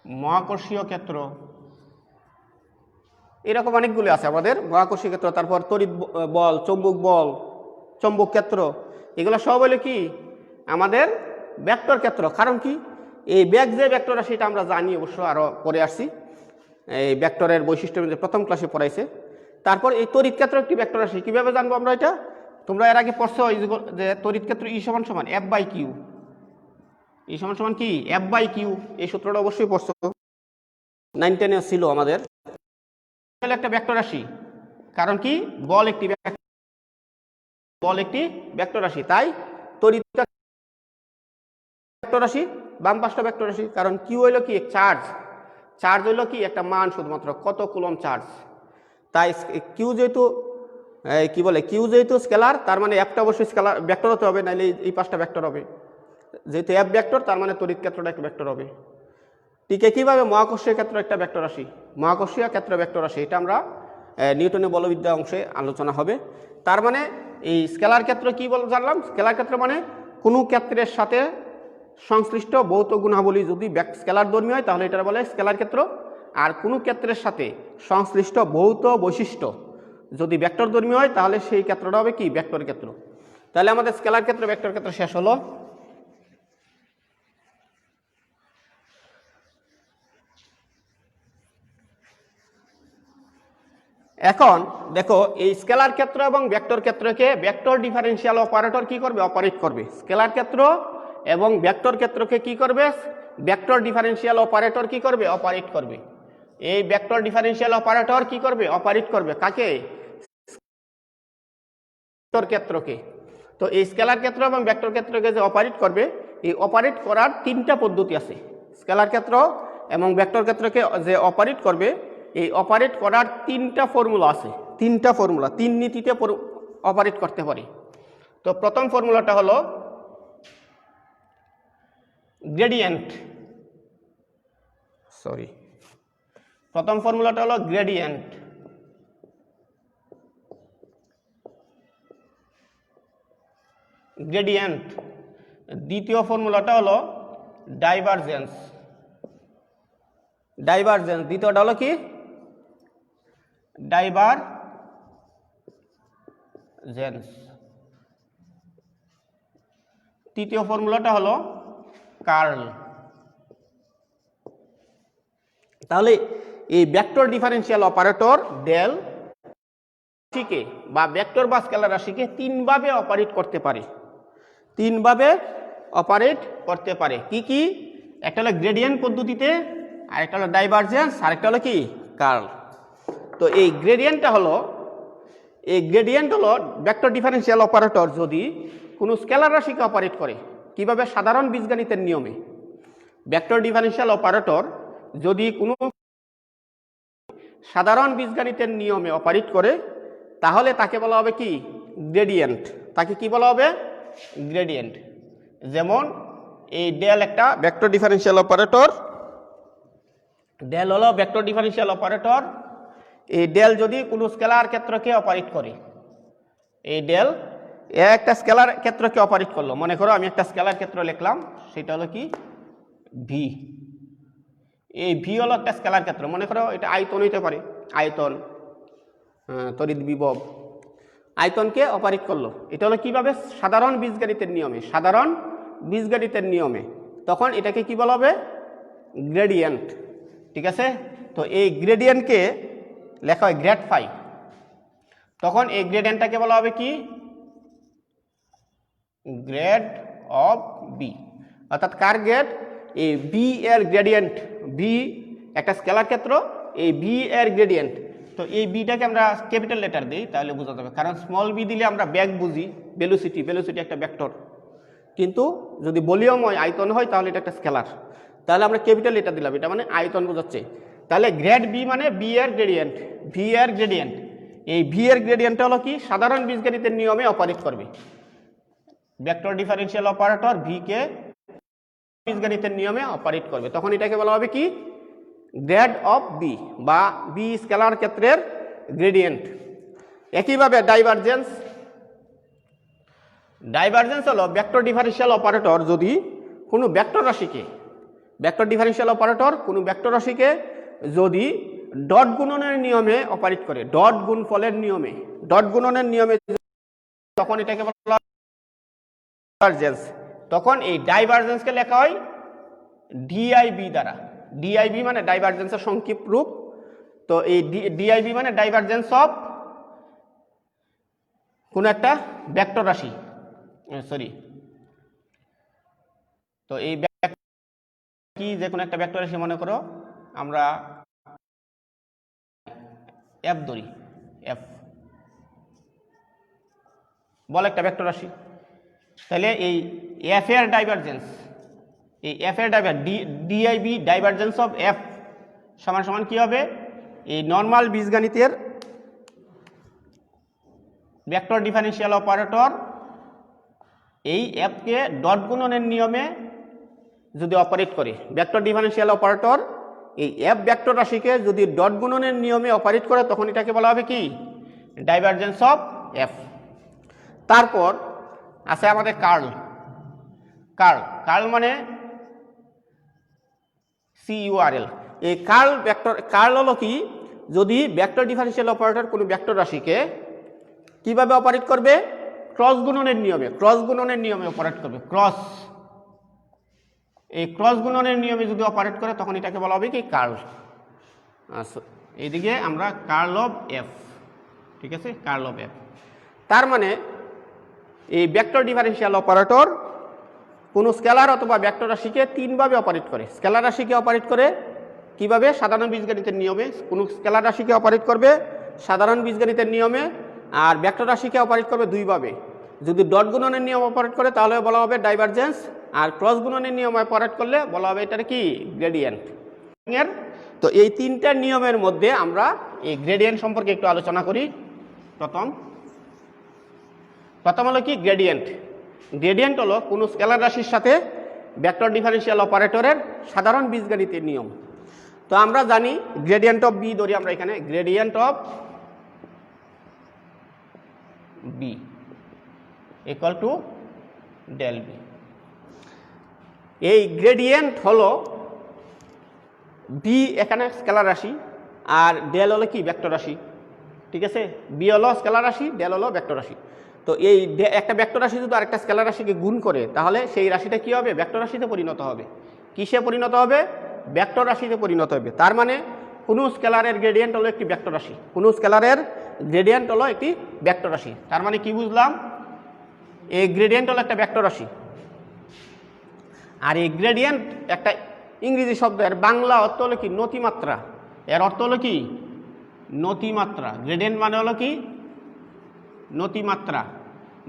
মহাকর্ষীয় ক্ষেত্র, এরকম অনেকগুলো আছে আমাদের মহাকর্ষীয় ক্ষেত্র। তারপর তড়িৎ বল, চৌম্বক বল, চৌম্বক ক্ষেত্র, এগুলো সব হলো কি আমাদের ভেক্টর ক্ষেত্র। কারণ কি এই বেগ যে ভেক্টর রাশি এটা আমরা জানি, অবশ্য আরও পরে আসছি, এই ভেক্টরের বৈশিষ্ট্য প্রথম ক্লাসে পড়াইছে। তারপর এই তড়িৎ ক্ষেত্র একটি ভেক্টর রাশি, কিভাবে জানবো আমরা এটা? তোমরা এর আগে পড়ছো যে তড়িৎ ক্ষেত্র ই সমান সমান এফ বাই কিউ, ই সমান সমান কি এফ বাই কিউ, এই সূত্রটা অবশ্যই পড়ছো, 9 10 ছিল আমাদের। একটা ভেক্টর রাশি, কারণ কি বল একটি ভেক্টর রাশি, তাই তড়িৎ ভেক্টর রাশি, বাম পাশটা ভেক্টর রাশি। কারণ কিউ হইল কি চার্জ, চার্জ হইল কি একটা মান শুধুমাত্র কত কুলম চার্জ। তাই কিউ যেহেতু কি বলে কিউ যেহেতু স্কেলার, তার মানে এফটা অবশ্যই স্কেলার ভেক্টর হতে হবে, নাহলে এই পাশটা ভেক্টর হবে। যেহেতু এফ ভেক্টর, তার মানে তড়িৎ ক্ষেত্রটা একটা ভেক্টর হবে। ঠিক একইভাবে মহাকর্ষীয় ক্ষেত্র একটা ভেক্টর রাশি, মহাকর্ষীয় ক্ষেত্র ভেক্টর রাশি, এটা আমরা নিউটনের বলবিদ্যা অংশে আলোচনা হবে। তার মানে এই স্কেলার ক্ষেত্র কি বল জানলাম? স্কেলার ক্ষেত্র মানে কোনো ক্ষেত্রের সাথে সংশ্লিষ্ট ভৌত গুণাবলী যদি স্কেলার ধর্মী হয় তাহলে এটা বলে স্কেলার ক্ষেত্র, আর কোনো ক্ষেত্রের সাথে সংশ্লিষ্ট ভৌত বৈশিষ্ট্য যদি ভেক্টর ধর্মী হয় তাহলে সেই ক্ষেত্রটা হবে কি ভেক্টর ক্ষেত্র। তাহলে আমাদের স্কেলার ক্ষেত্র ভেক্টর ক্ষেত্র শেষ হলো। এখন দেখো এই স্কেলার ক্ষেত্র এবং ভেক্টর ক্ষেত্রকে ভেক্টর ডিফারেনশিয়াল অপারেটর কি করবে অপারেট করবে। স্কেলার ক্ষেত্র এবং ভেক্টর ক্ষেত্রকে কি করবে ভেক্টর ডিফারেনশিয়াল অপারেটর কি করবে অপারেট করবে। এই ভেক্টর ডিফারেনশিয়াল অপারেটর কি করবে অপারেট করবে কাকে ভেক্টর ক্ষেত্রকে। তো এই স্কেলার ক্ষেত্র এবং ভেক্টর ক্ষেত্রকে যে অপারেট করবে এই অপারেট করার তিনটা পদ্ধতি আছে। স্কেলার ক্ষেত্র এবং ভেক্টর ক্ষেত্রকে যে অপারেট করবে এই অপারেট করার তিনটা ফর্মুলা আছে, তিনটা ফর্মুলা, তিন নীতিতে অপারেট করতে পারে। তো প্রথম ফর্মুলাটা হলো গ্রেডিয়েন্ট, প্রথম ফর্মুলাটা হলো গ্রেডিয়েন্ট। গ্রেডিয়েন্ট দ্বিতীয় ফর্মুলাটা হলো ডাইভারজেন্স। ডাইভারজেন্স দ্বিতীয়টা হলো কি ডাইভারজেন্স। তৃতীয় ফর্মুলাটা হলো কার্ল। তাহলে এই ভেক্টর ডিফারেনশিয়াল অপারেটর ডেল রাশিকে বা ভেক্টর বা স্কেলার রাশিকে তিনভাবে অপারেট করতে পারে, তিনভাবে অপারেট করতে পারে। কি কি? একটা হলো গ্রেডিয়েন্ট পদ্ধতিতে, আরেকটা হলো ডাইভারজেন্স, আরেকটা হলো কি কার্ল। তো এই গ্রেডিয়েন্টটা হলো ভেক্টর ডিফারেনশিয়াল অপারেটর যদি কোনো স্কেলার রাশিকে অপারেট করে। কিভাবে? সাধারণ বীজগণিতের নিয়মে ভেক্টর ডিফারেনশিয়াল অপারেটর যদি কোনো সাধারণ বীজগণিতের নিয়মে অপারেট করে তাহলে তাকে বলা হবে কি গ্রেডিয়েন্ট। তাকে কি বলা হবে? গ্রেডিয়েন্ট। যেমন এই ডেল একটা ভেক্টর ডিফারেনশিয়াল অপারেটর, ডেল হলো ভেক্টর ডিফারেনশিয়াল অপারেটর। এই ডেল যদি কোনো স্কেলার ক্ষেত্রকে অপারেট করে, এই ডেল একটা স্কেলার ক্ষেত্রকে অপারেট করলো। মনে করো আমি একটা স্কেলার ক্ষেত্র লিখলাম, সেটা হলো কি ভি। এই ভি হলো একটা স্কেলার ক্ষেত্র। মনে করো এটা আয়তন হইতে পারে, আয়তন, তড়িৎ বিভব, আয়তনকে অপারেট করলো। এটা হলো কিভাবে? সাধারণ বীজগণিতের নিয়মে, সাধারণ বীজগণিতের নিয়মে। তখন এটাকে কি বলা হবে? গ্রেডিয়েন্ট। ঠিক আছে? তো এই গ্রেডিয়েন্টকে লেখা হয় গ্রেড ফাই। তখন এই গ্রেডিয়েন্টটাকে বলা হবে কি গ্রেড অফ বি। অর্থাৎ কার গ্রেড? এই বি এর গ্রেডিয়েন্ট। বি একটা স্কেলার ক্ষেত্র, এই বি এর গ্রেডিয়েন্ট। তো এই বিটাকে আমরা ক্যাপিটাল লেটার দিই তাহলে বোঝা যাবে, কারণ স্মল বি দিলে আমরা ব্যাগ বুঝি, ভেলোসিটি, ভেলোসিটি একটা ভেক্টর। কিন্তু যদি ভলিউম হয়, আয়তন হয়, তাহলে এটা একটা স্কেলার। তাহলে আমরা ক্যাপিটাল লেটার দিলাম, এটা মানে আয়তন বোঝাচ্ছে। তাহলে গ্রেড বি মানে বি এর গ্রেডিয়েন্ট, ভি এর গ্রেডিয়েন্ট। এই ভি এর গ্রেডিয়েন্টটা হলো কি সাধারণ বীজগণিতের নিয়মে অপারেট করবে। ভেক্টর ডিফারেনশিয়াল অপারেটর ভি কে বীজগণিতের নিয়মে অপারেট করবে। তখন এটাকে বলা হবে কি গ্রেড অফ বি বা বি স্কেলার ক্ষেত্রের গ্রেডিয়েন্ট। একইভাবে ডাইভারজেন্স। ডাইভারজেন্স হলো ভেক্টর ডিফারেনশিয়াল অপারেটর যদি কোনো ভেক্টর রাশিকে, ভেক্টর ডিফারেনশিয়াল অপারেটর কোনো ভেক্টর রাশিকে যদি ডট গুণনের নিয়মে অপারেট করে, ডট গুণফলের নিয়মে, ডট গুণনের নিয়মে, তখন এটাকে বলা হয় ডাইভারজেন্স। তখন এই ডাইভারজেন্সকে লেখা হয় ডিআইবি দ্বারা। ডিআইবি মানে ডাইভারজেন্সের সংক্ষিপ্ত রূপ। তো এই ডিআইবি মানে ডাইভারজেন্স অফ কোন একটা ভেক্টর রাশি, তো এই কি যে কোনো একটা ভেক্টর রাশি, মনে করো আমরা এফ ধরি, এফ বল একটা ভেক্টর রাশি। তাহলে এই এফ এর ডাইভারজেন্স, এই এফ এর ডিআইবি ডাইভারজেন্স অফ এফ সমান সমান কি হবে? এই নর্মাল বীজগণিতের ভেক্টর ডিফারেনশিয়াল অপারেটর এই এফকে ডট গুণনের নিয়মে যদি অপারেট করে, ভেক্টর ডিফারেনশিয়াল অপারেটর এই এফ ভেক্টর রাশিকে যদি ডট গুণনের নিয়মে অপারেট করে তখন এটাকে বলা হবে কি ডাইভারজেন্স অফ এফ। তারপর আছে আমাদের কার্ল। কার্ল, কার্ল মানে CURL। এই কার্ল ভেক্টর, কার্ল হলো কি, যদি ভেক্টর ডিফারেনশিয়াল অপারেটর কোনো ভেক্টর রাশিকে কিভাবে অপারেট করবে, ক্রস গুণনের নিয়মে, ক্রস গুণনের নিয়মে অপারেট করবে। ক্রস, এই ক্রস গুণনের নিয়মে যদি অপারেট করে তখন এটাকে বলা হবে কি কার্ল। আচ্ছা, এইদিকে আমরা কার্ল অফ এফ, ঠিক আছে, কার্ল অফ এফ। তার মানে এই ভেক্টর ডিফারেনশিয়াল অপারেটর কোনো স্কেলার অথবা ভেক্টর রাশিকে তিনভাবে অপারেট করে। স্কেলার রাশিকে অপারেট করে কিভাবে, সাধারণ বীজগণিতের নিয়মে। কোনো স্কেলার রাশিকে অপারেট করবে সাধারণ বীজগণিতের নিয়মে, আর ভেক্টর রাশিকে অপারেট করবে দুইভাবে। যদি ডট গুণনের নিয়ম অপারেট করে তাহলে বলা হবে ডাইভারজেন্স, আর ক্রস গুণনের নিয়ম অপারেট করলে বলা হবে এটার কি গ্রেডিয়েন্ট। তো এই তিনটা নিয়মের মধ্যে আমরা এই গ্রেডিয়েন্ট সম্পর্কে একটু আলোচনা করি। প্রথম হলো কি গ্রেডিয়েন্ট। গ্রেডিয়েন্ট হলো কোনো স্কেলার রাশির সাথে ভেক্টর ডিফারেনশিয়াল অপারেটরের সাধারণ বীজগণিতের নিয়ম। তো আমরা জানি গ্রেডিয়েন্ট অফ বি ধরি আমরা এখানে, gradient of B equal to del B. এই গ্রেডিয়েন্ট হলো বি এখানে স্কেলার রাশি, আর ডেল হলো কি ভেক্টর রাশি, ঠিক আছে। বি হলো স্কেলার রাশি, ডেল হলো ভেক্টর রাশি। তো এই একটা ভেক্টর রাশি যদি আরেকটা স্কেলার রাশিকে গুণ করে তাহলে সেই রাশিটা কি হবে, ভেক্টর রাশিতে পরিণত হবে। কিসে পরিণত হবে, ভেক্টর রাশিতে পরিণত হবে। তার মানে কোনো স্কেলারের গ্রেডিয়েন্ট হলো একটি ভেক্টর রাশি, কোনো স্কেলারের গ্রেডিয়েন্ট হলো একটি ভেক্টর রাশি। তার মানে কি বুঝলাম, এই গ্রেডিয়েন্ট হলো একটা ভেক্টর রাশি, আর এই গ্রেডিয়েন্ট একটা ইংরেজি শব্দ, এর বাংলা অর্থ হলো কি নতিমাত্রা। এর অর্থ হলো কি নতিমাত্রা। গ্রেডিয়েন্ট মানে হলো কি নতিমাত্রা,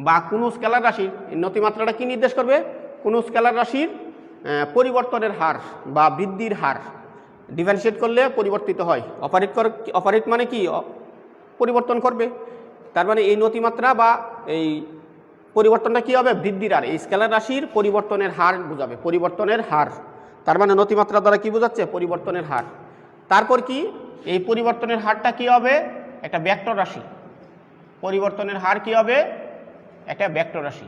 বা কোনো স্কেলার রাশির নতিমাত্রাটা কি নির্দেশ করবে, কোনো স্কেলার রাশির পরিবর্তনের হার বা বৃদ্ধির হার। ডিফারেন্সিয়েট করলে পরিবর্তিত হয়, অপারেট মানে কি পরিবর্তন করবে। তার মানে এই নতিমাত্রা বা এই পরিবর্তনটা কি হবে, বৃদ্ধির হার। এই স্কেলার রাশির পরিবর্তনের হার বোঝাবে, পরিবর্তনের হার। তার মানে নতিমাত্রা দ্বারা কি বোঝাচ্ছে, পরিবর্তনের হার। তারপর কি, এই পরিবর্তনের হারটা কি হবে, একটা ভেক্টর রাশি। পরিবর্তনের হার কি হবে, একটা ভেক্টর রাশি।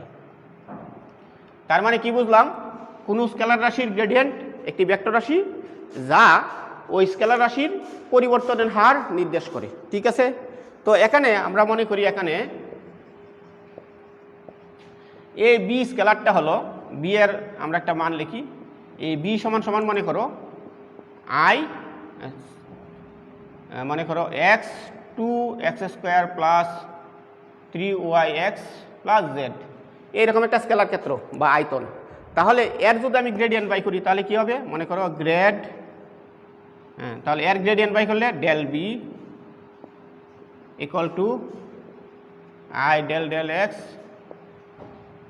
তার মানে কি বুঝলাম, কোনো স্কেলার রাশির গ্রেডিয়েন্ট একটি ভেক্টর রাশি, যা ওই স্কেলার রাশির পরিবর্তনের হার নির্দেশ করে, ঠিক আছে। তো এখানে আমরা মনে করি, এখানে এই বি স্কেলারটা হলো, বি এর আমরা একটা মান লিখি। এই বি সমান সমান মনে করো আই, মনে করো x 2x² plus 3yx plus Z, এইরকম একটা স্কেলার ক্ষেত্র বা আয়তন। তাহলে এর যদি আমি গ্রেডিয়েন্ট বাই করি তাহলে কি হবে, মনে করো গ্রেড, তাহলে এর গ্রেডিয়েন্ট বাই করলে del B equal to I del del x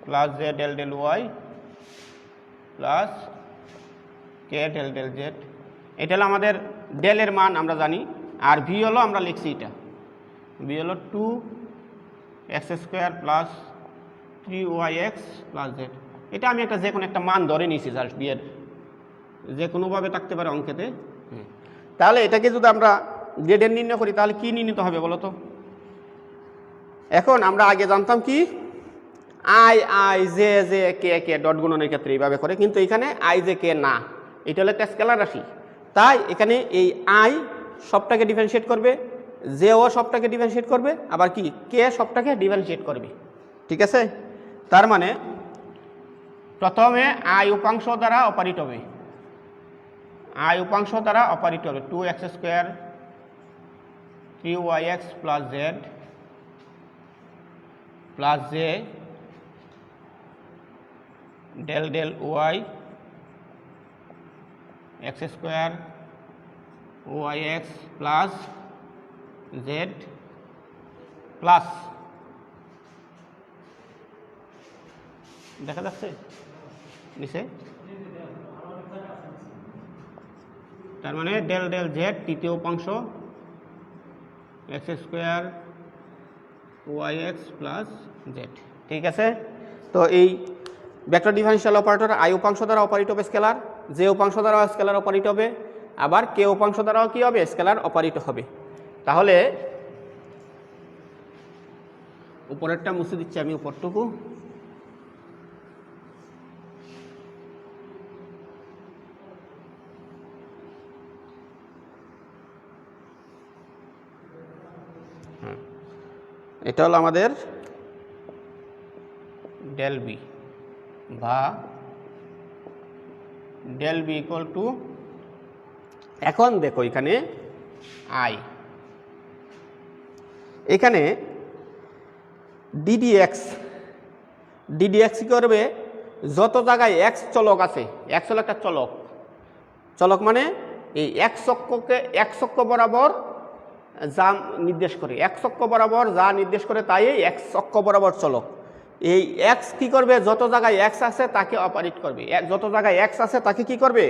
plus j del del Y plus K del del z. এটা হলো আমাদের ডেলের মান আমরা জানি, আর ভি হলো আমরা লিখছি, এটা ভি হলো 2x² plus 3yx plus Z. এটা আমি একটা যে কোনো একটা মান ধরে নিয়েছি, জাস্ট বি এর যে কোনোভাবে থাকতে পারে অঙ্কেতে। তাহলে এটাকে যদি আমরা গ্রেডের নির্ণয় করি তাহলে কি নির্ণীত হবে বলো তো। এখন আমরা আগে জানতাম কি I I J J K K dot গুণনের ক্ষেত্রে এইভাবে করে, কিন্তু এখানে আই জে কে না, এটা হলো একটা স্কেলার রাশি। তাই এখানে এই আই সবটাকে ডিফারেন্সিয়েট করবে, জেও সবটাকে ডিফারেন্সিয়েট করবে, আবার কি কে সবটাকে ডিফারেন্সিয়েট করবে, ঠিক আছে। তার মানে প্রথমে আই উপাংশ দ্বারা অপারিত হবে, আই উপাংশ দ্বারা অপারিত হবে 2x² 3yx plus z plus j del del y x² yx plus z plus, দেখা যাচ্ছে নিচে, তার মানে ডেল ডেল জেড তৃতীয় উপাংশ x² yx প্লাস জেড, ঠিক আছে। তো এই ভেক্টর ডিফারেনশিয়াল অপারেটর আই উপাংশ দ্বারা অপারিত হবে স্কেলার, জে উপাংশ দ্বারা স্কেলার অপারিত হবে, আবার কে উপাংশ দ্বারাও কি হবে, স্কেলার অপারিত হবে। তাহলে উপরেরটা মুছে দিচ্ছি আমি, উপরটুকু এটা হলো আমাদের ডেল বি বা ডেল বি ইকুয়াল টু, এখন দেখো এখানে আই, এখানে ডিডিএক্স কি করবে, যত জায়গায় এক্স চলক আছে, এক্স হলো একটা চলক, চলক মানে এই এক্স অক্ষ বরাবর যা নির্দেশ করে, এক্স অক্ষ বরাবর যা নির্দেশ করে তাই এক্স অক্ষ বরাবর চলক। এই এক্স কি করবে, যত জায়গায় এক্স আছে তাকে অপারেট করবে, যত জায়গায় এক্স আছে তাকে কি করবে,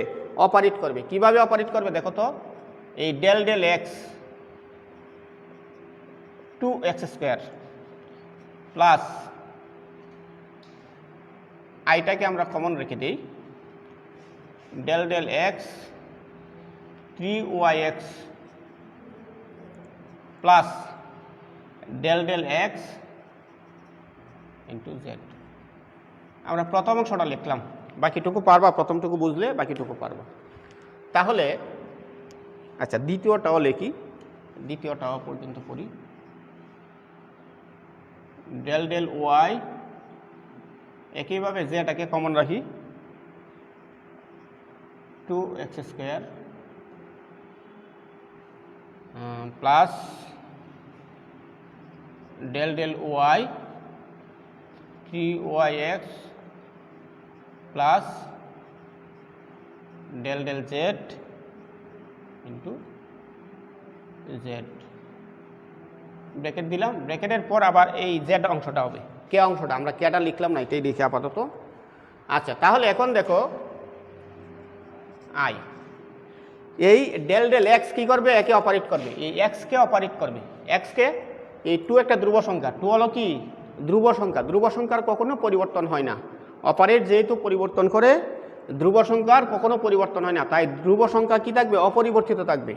অপারেট করবে। কিভাবে অপারেট করবে দেখো তো, এই del del X 2x² plus আইটাকে আমরা কমন রেখে দিই, del del X 3yx plus del del X into Z. আমরা প্রথম অংশটা লিখলাম, বাকিটুকু পারবা, প্রথমটুকু বুঝলে বাকিটুকু পারবা। তাহলে আচ্ছা দ্বিতীয়টাও লিখি, দ্বিতীয়টাও পর্যন্ত পড়ি, ডেল ডেল ওয়াই, একইভাবে জেটাকে কমন রাখি 2x² plus del del y 3yx plus del del z into z, bracket দিলাম, ব্র্যাকেটের পর আবার এই জেড অংশটা হবে, কে অংশটা আমরা কেটা লিখলাম না, এটাই দেখি আপাতত। আচ্ছা তাহলে এখন দেখো আই, এই ডেল ডেল এক্স কি করবে, একে অপারেট করবে, এই এক্সকে অপারেট করবে, এক্সকে, এই 2 একটা ধ্রুব সংখ্যা, 2 হলো কি ধ্রুব সংখ্যা, ধ্রুব সংখ্যার কখনো পরিবর্তন হয় না, অপারেট যেহেতু পরিবর্তন করে, ধ্রুব সংখ্যার কখনো পরিবর্তন হয় না, তাই ধ্রুব সংখ্যা কি থাকবে, অপরিবর্তিত থাকবে,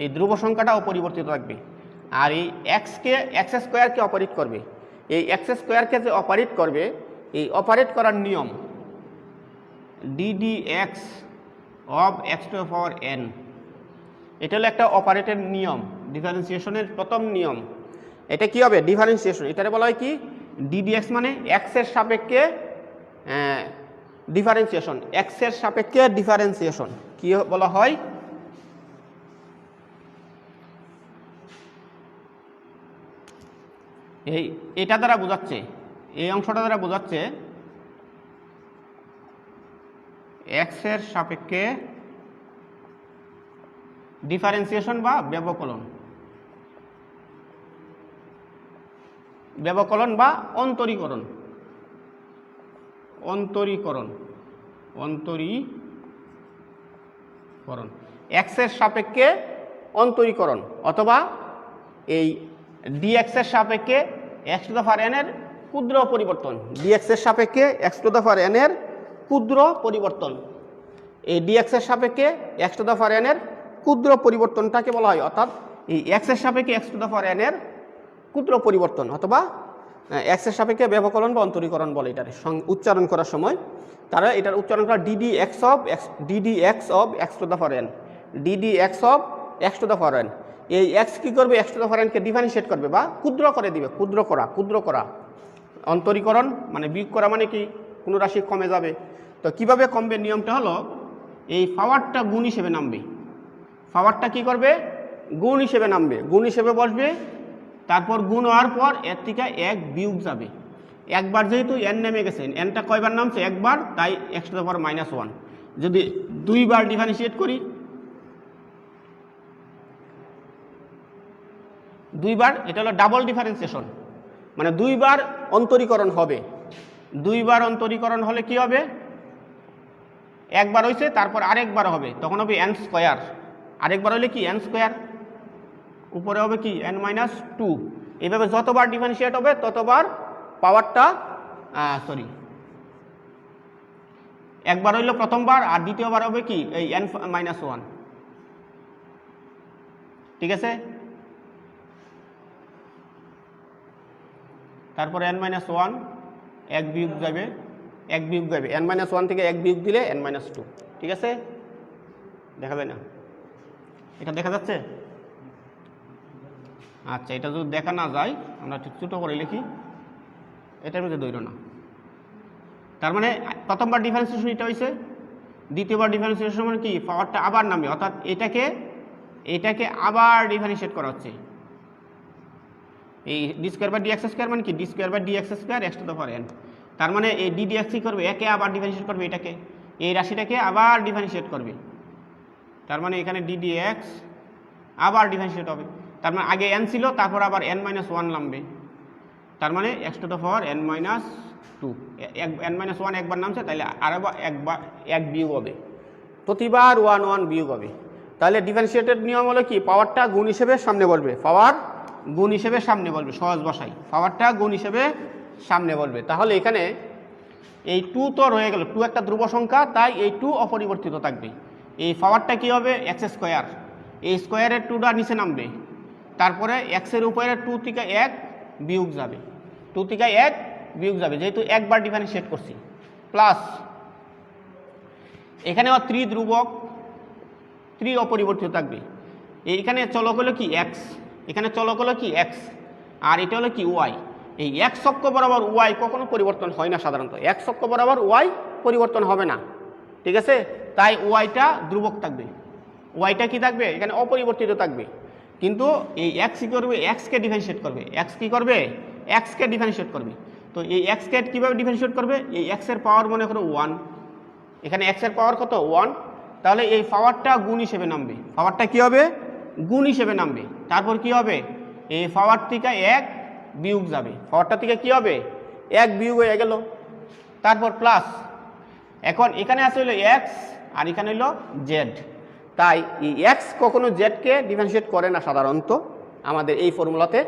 এই ধ্রুব সংখ্যাটা অপরিবর্তিত থাকবে। আর এই x² অপারেট করবে, এই x² যে অপারেট করবে, এই অপারেট করার নিয়ম ddx অফ x⁴n, এটা হলো একটা অপারেটের নিয়ম, ডিফারেন্সিয়েশনের প্রথম নিয়ম। এটা কি হবে, ডিফারেন্সিয়েশন, এটারে বলা হয় কি ddx মানে x এর সাপেক্ষে ডিফারেন্সিয়েশন, x এর সাপেক্ষে ডিফারেন্সিয়েশন কি বলা হয়, এটা দ্বারা বোঝাচ্ছে, এই অংশটা দ্বারা বোঝাচ্ছে x এর সাপেক্ষে ডিফারেন্সিয়েশন বা ব্যবকলন, ব্যবকলন বা অন্তরীকরণ, অন্তরীকরণ, অন্তরীকরণ, x এর সাপেক্ষে অন্তরীকরণ, অথবা এই dx এর সাপেক্ষে x⁴n এর ক্ষুদ্র পরিবর্তন, dx এর সাপেক্ষে x⁴n এর ক্ষুদ্র পরিবর্তন, এই dx এর সাপেক্ষে x⁴n এর ক্ষুদ্র পরিবর্তনটাকে বলা হয়, অর্থাৎ এই x এর সাপেক্ষে x⁴n এর ক্ষুদ্র পরিবর্তন, অথবা x এর সাপেক্ষে ব্যবকলন বা অন্তরীকরণ বলে এটার উচ্চারণ করার সময়, তারা এটার উচ্চারণ করা ddx of x⁴n, ddx of x⁴n। এই x কি করবে, x⁴n কে ডিফারেন্সিয়েট করবে বা ক্ষুদ্র করে দিবে, ক্ষুদ্র করা। অন্তরীকরণ মানে বিয়োগ করা, মানে কি কোনো রাশি কমে যাবে, তো কিভাবে কমবে, নিয়মটা হলো এই পাওয়ারটা গুণ হিসেবে নামবে, পাওয়ারটা কি করবে, গুণ হিসেবে নামবে, গুণ হিসেবে বসবে, তারপর গুণ হওয়ার পর এর থেকে 1 বিয়োগ যাবে, একবার যেহেতু n নেমে গেছে, nটা কয়বার নামছে, একবার, তাই x⁻⁻1। যদি 2 বার ডিফারেন্সিয়েট করি, 2 বার, এটা হলো ডাবল ডিফারেন্সিয়েশন, মানে 2 বার অন্তরীকরণ হবে, 2 বার অন্তরীকরণ হলে কি হবে, একবার হয়েছে তারপর আরেকবার হবে, তখন হবে n², আরেকবার হলে কি n², উপরে হবে কি n-2, এইভাবে যতবার ডিফারেন্সিয়েট হবে ততবার পাওয়ারটা, একবার হইলো প্রথমবার, আর দ্বিতীয়বার হবে কি এই n-1, ঠিক আছে, তারপর n-1 1 বিয়োগ যাবে, n-1 থেকে 1 বিয়োগ দিলে n-2, ঠিক আছে, দেখা যায় না, এটা দেখা যাচ্ছে, আচ্ছা, এটা যদি দেখা না যায় আমরা একটু ছোটো করে লিখি, এটার মধ্যে দৈর্ঘ্য না। তার মানে প্রথমবার ডিফারেন্সিয়েশন এটা হয়েছে, দ্বিতীয়বার ডিফারেন্সিয়েশন মানে কি পাওয়ারটা আবার নামে, অর্থাৎ এটাকে আবার ডিফারেন্সিয়েট করা হচ্ছে। এই d square by d x square মানে কি d square by d x square x to the power n. তার মানে এই ডি ডি এক্স কী করবে, একে আবার ডিফারেন্সিয়েট করবে, এটাকে এই রাশিটাকে আবার ডিফারেন্সিয়েট করবে। তার মানে এখানে ডি ডি এক্স আবার ডিফারেন্সিয়েট হবে। তার মানে আগে এন ছিল, তারপর আবার এন মাইনাস ওয়ান নামবে। তার মানে x to the power n minus two, n minus one একবার নামছে, তাহলে আরেকবার এক বিয়োগ হবে, প্রতিবার ওয়ান ওয়ান বিয়োগ হবে। তাহলে ডিফারেন্সিয়েটেড নিয়ম হলো কি, পাওয়ারটা গুণ হিসেবে সামনে বলবে, পাওয়ার গুণ হিসেবে সামনে বলবে, সহজ ভাষায় পাওয়ারটা গুণ হিসেবে সামনে বলবে। তাহলে এখানে এই টু তো রয়ে গেল, টু একটা ধ্রুব সংখ্যা, তাই এই টু অপরিবর্তিত থাকবে। এই পাওয়ারটা কী হবে, এক্স স্কোয়ার, এই স্কোয়ারের টুটা নিচে নামবে, তারপরে এক্সের উপরে টু থেকে এক বিয়োগ যাবে, টু থেকে এক বিয়োগ যাবে, যেহেতু একবার ডিফারেন্সিয়েট করছি, প্লাস এখানে ত্রিধ্রুবক, ত্রি অপরিবর্তিত থাকবে। এইখানে চলক হলো কি এক্স, এখানে চলক হলো কি এক্স, আর এটা হলো কি ওয়াই। এই এক্স অক্ষ বরাবর ওয়াই কখনো পরিবর্তন হয় না, সাধারণত এক্স অক্ষ বরাবর ওয়াই পরিবর্তন হবে না, ঠিক আছে। তাই ওয়াইটা ধ্রুবক থাকবে, ওয়াইটা কি থাকবে, এখানে অপরিবর্তিত থাকবে। কিন্তু এই এক্স কী করবে, এক্সকে ডিফারেন্সিয়েট করবে, এক্স কী করবে, এক্সকে ডিফারেন্সিয়েট করবে। তো এই এক্সকে কীভাবে ডিফারেন্সিয়েট করবে, এই এক্সের পাওয়ার মনে করো ওয়ান, এখানে এক্সের পাওয়ার কত ওয়ান, তাহলে এই পাওয়ারটা গুণ হিসেবে নামবে, পাওয়ারটা কী হবে, গুণ হিসেবে নামবে। তারপর কি হবে, এই পাওয়ার থেকে এক বিয়োগ যাবে, পাওয়ারটা থেকে কী হবে, এক বিয়োগ হয়ে গেল, তারপর প্লাস। এখন এখানে আছে হলো এক্স আর এখানে হলো জেড, তাই এই এক্স কখনো জেডকে ডিফারেন্সিয়েট করে না সাধারণত আমাদের এই ফর্মুলাতে।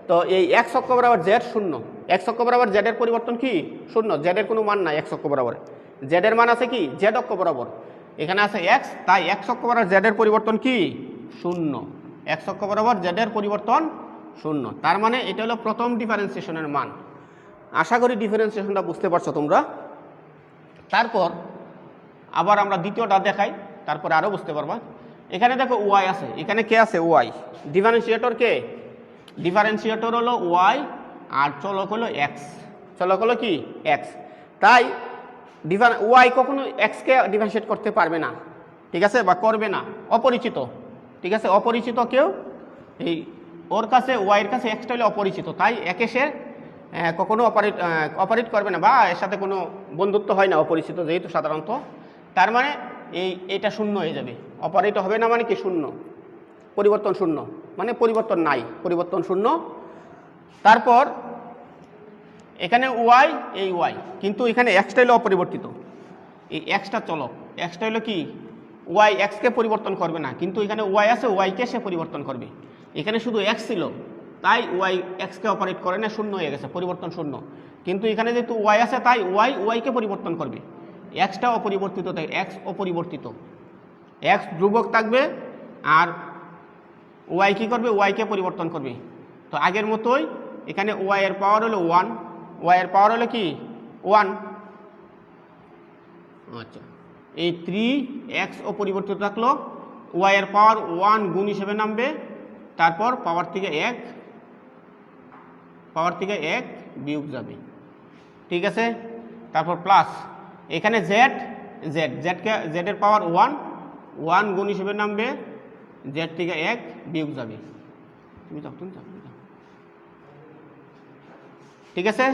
তো এই এক্স অক্ষ বরাবর জেড শূন্য, এক্স অক্ষ বরাবর জেডের পরিবর্তন কি শূন্য, জেডের কোনো মান নাই এক্স অক্ষ বরাবর, জেডের মান আছে কি জেড অক্ষ বরাবর, এখানে আছে এক্স, তাই এক্স অক্ষ বরাবর জেডের পরিবর্তন কি শূন্য, এক্স অক্ষ বরাবর জেডের পরিবর্তন শূন্য। তার মানে এটা হলো প্রথম ডিফারেন্সিয়েশনের মান। আশা করি ডিফারেন্সিয়েশনটা বুঝতে পারছো তোমরা। তারপর আবার আমরা দ্বিতীয়টা দেখাই, তারপরে আরও বুঝতে পারবা। এখানে দেখো ওয়াই আছে, এখানে কে আছে ওয়াই, ডিফারেন্সিয়েটর কে, ডিফারেন্সিয়েটর হলো ওয়াই আর চলক হলো এক্স, চলক হলো কি এক্স। তাই ওয়াই কখনো এক্সকে ডিফারেন্সিয়েট করতে পারবে না, ঠিক আছে, বা করবে না, অপরিচিত, ঠিক আছে, অপরিচিত কেউ, এই ওর কাছে ওয়াইয়ের কাছে এক্সটা হলে অপরিচিত, তাই একে সে কখনো অপারেট করবে না, বা এর সাথে কোনো বন্ধুত্ব হয় না, অপরিচিত যেহেতু সাধারণত। তার মানে এইটা শূন্য হয়ে যাবে, অপারেট হবে না মানে কি শূন্য, পরিবর্তন শূন্য মানে পরিবর্তন নাই, পরিবর্তন শূন্য। তারপর এখানে ওয়াই, এই ওয়াই, কিন্তু এখানে এক্সটা হলো অপরিবর্তিত, এই এক্সটা চলক, এক্সটা হলো কি ওয়াই এক্সকে পরিবর্তন করবে না, কিন্তু এখানে ওয়াই আছে, ওয়াইকে সে পরিবর্তন করবে। এখানে শুধু এক্স ছিল, তাই ওয়াই এক্সকে অপারেট করে না, শূন্য হয়ে গেছে, পরিবর্তন শূন্য। কিন্তু এখানে যেহেতু ওয়াই আছে, তাই ওয়াই ওয়াইকে পরিবর্তন করবে, এক্সটা অপরিবর্তিত, তাই এক্স অপরিবর্তিত, এক্স ধ্রুবক থাকবে, আর ওয়াই কী করবে, ওয়াইকে পরিবর্তন করবে। তো আগের মতোই এখানে ওয়াই এর পাওয়ার হলো ওয়ান, ওয়াই এর পাওয়ার হলো কি ওয়ান, আচ্ছা, এই 3x অপরিবর্তিত থাকলো, ওয়াই এর পাওয়ার ওয়ান গুণ হিসেবে নামবে, তারপর পাওয়ার থেকে এক বিয়োগ যাবে, ঠিক আছে। তারপর প্লাস এখানে জেডের পাওয়ার ওয়ান গুণ হিসেবে নামবে, জেড থেকে এক বিয়োগ যাবে, তুমি ঠিক আছে।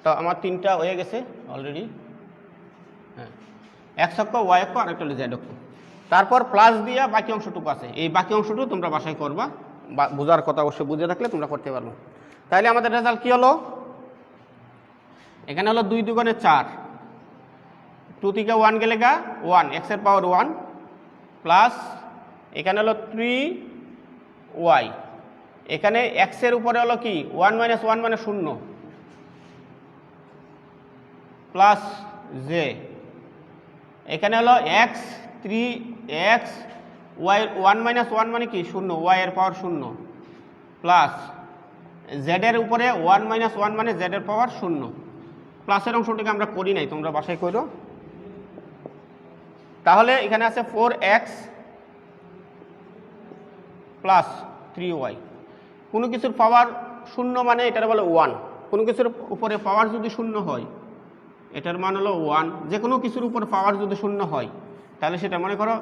তো আমার তিনটা হয়ে গেছে অলরেডি, হ্যাঁ, এক্স অক্ষ, ওয়াই অক্ষ আর একটা হলো জেড অক্ষ। তারপর প্লাস দিয়া বাকি অংশটুকু আছে, এই বাকি অংশটুকু তোমরা বাসায় করবা, বোঝার কথা অবশ্যই বুঝে থাকলে তোমরা করতে পারবো। তাহলে আমাদের রেজাল্ট কি হলো, এখানে হলো 2 দুগুণে 4, 2 থেকে 1 গেলে গা 1, এক্স এর পাওয়ার 1, প্লাস এখানে হলো 3y, এখানে এক্স এর উপরে হলো কি 1 - 1 মানে 0, প্লাস জে, এখানে হলো এক্স 3x, ওয়াই 1 - 1 মানে কি 0, ওয়াই এর পাওয়ার 0, প্লাস জেড এর উপরে 1 - 1 মানে জেড এর পাওয়ার 0। প্লাসের অংশটাকে আমরা করি নাই, তোমরা বাসায় করো। তাহলে এখানে আছে 4x প্লাস 3y। কোনো কিছুর পাওয়ার শূন্য মানে এটার বলে 1, কোনো কিছুর উপরে পাওয়ার যদি শূন্য হয় এটার মান হলো 1। যে কোনো কিছুর উপর পাওয়ার যদি শূন্য হয় তাহলে সেটা মনে করো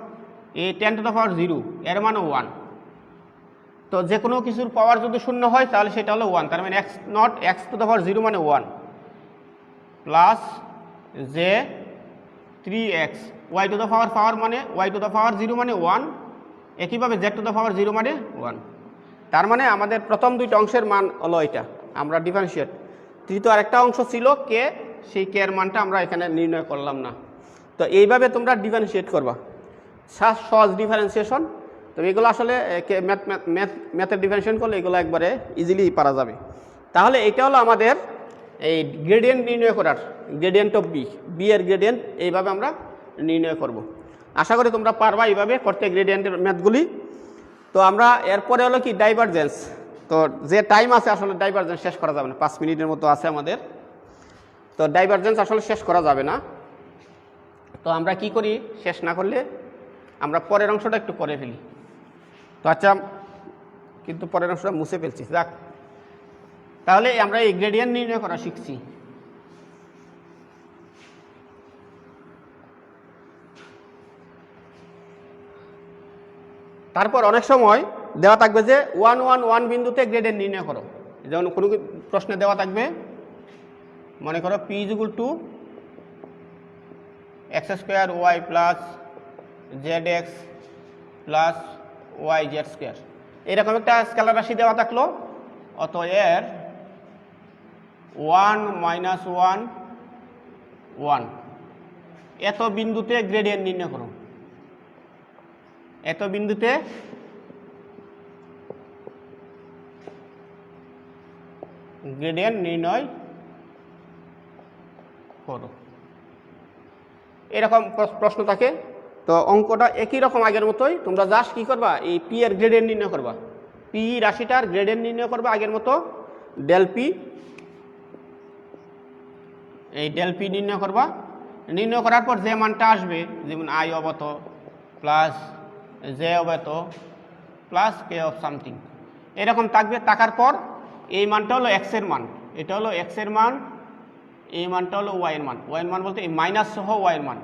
এই 10 টু দ্য পাওয়ার 0 এর মানও 1। তো যে কোনো কিছুর পাওয়ার যদি শূন্য হয় তাহলে সেটা হলো 1, তার মানে x টু দ্য পাওয়ার 0 মানে 1 প্লাস যে 3x y টু দ্য পাওয়ার মানে y টু দ্য পাওয়ার 0 মানে 1, একইভাবে z টু দ্য পাওয়ার 0 মানে 1। তার মানে আমাদের প্রথম দুইটা অংশের মান হলো এটা, আমরা ডিফারেন্সিয়েট। তৃতীয় আরেকটা অংশ ছিল কে, সেই কে এর মানটা আমরা এখানে নির্ণয় করলাম না। তো এইভাবে তোমরা ডিফারেন্সিয়েট করবা, সহজ ডিফারেন্সিয়েশন। তো এগুলো আসলে ম্যাথের ডিফারেন্সিয়েশন করলে এগুলো একবারে ইজিলি পারা যাবে। তাহলে এটা হলো আমাদের এই গ্রেডিয়েন্ট নির্ণয় করার, গ্রেডিয়েন্ট অফ বি এর গ্রেডিয়েন্ট এইভাবে আমরা নির্ণয় করব। আশা করি তোমরা পারবা এইভাবে করতে গ্রেডিয়েন্টের ম্যাথগুলি। তো আমরা এরপরে হলো কি ডাইভারজেন্স। তো যে টাইম আছে আসলে ডাইভারজেন্স শেষ করা যাবে না, 5 মিনিটের মতো আছে আমাদের। তো ডাইভারজেন্স আসলে শেষ করা যাবে না। তো আমরা কি করি, শেষ না করলে আমরা পরের অংশটা একটু করে ফেলি। তো আচ্ছা, কিন্তু পরের অংশটা মুছে ফেলছি, যাক। তাহলে আমরা এই গ্রেডিয়েন্ট নির্ণয় করা শিখছি। তারপর অনেক সময় দেওয়া থাকবে যে 1 1 1 বিন্দুতে গ্রেডিয়েন্ট নির্ণয় করো। যেমন কোনো প্রশ্নে দেওয়া থাকবে, মনে করো p = x² y plus zx plus yz², এরকম একটা স্কেলার রাশি দেওয়া থাকলো। অতএব এর 1 - 1 1 এত বিন্দুতে গ্রেডিয়েন্ট নির্ণয় করো। এত বিন্দুতে গ্রেডিয়েন্ট নির্ণয় করো, এরকম প্রশ্ন থাকে। তো অঙ্কটা একই রকম আগের মতোই, তোমরা জাস্ট কি করবা, এই পি এর গ্রেডিয়েন্ট নির্ণয় করবা, পি রাশিটার গ্রেডিয়েন্ট নির্ণয় করবা আগের মতো। ডেল পি, এই ডেল পি নির্ণয় করবা। নির্ণয় করার পর যে মানটা আসবে, যেমন আই অবত প্লাস জে অবত প্লাস কে অফ সামথিং, এরকম থাকবে। থাকার পর এই মানটা হলো এক্স এর মান, এটা হলো এক্স এর মান, এই মানটা হলো ওয়াই এর মান। ওয়াই এর মান বলতে এই মাইনাস সহ ওয়াই এর মান,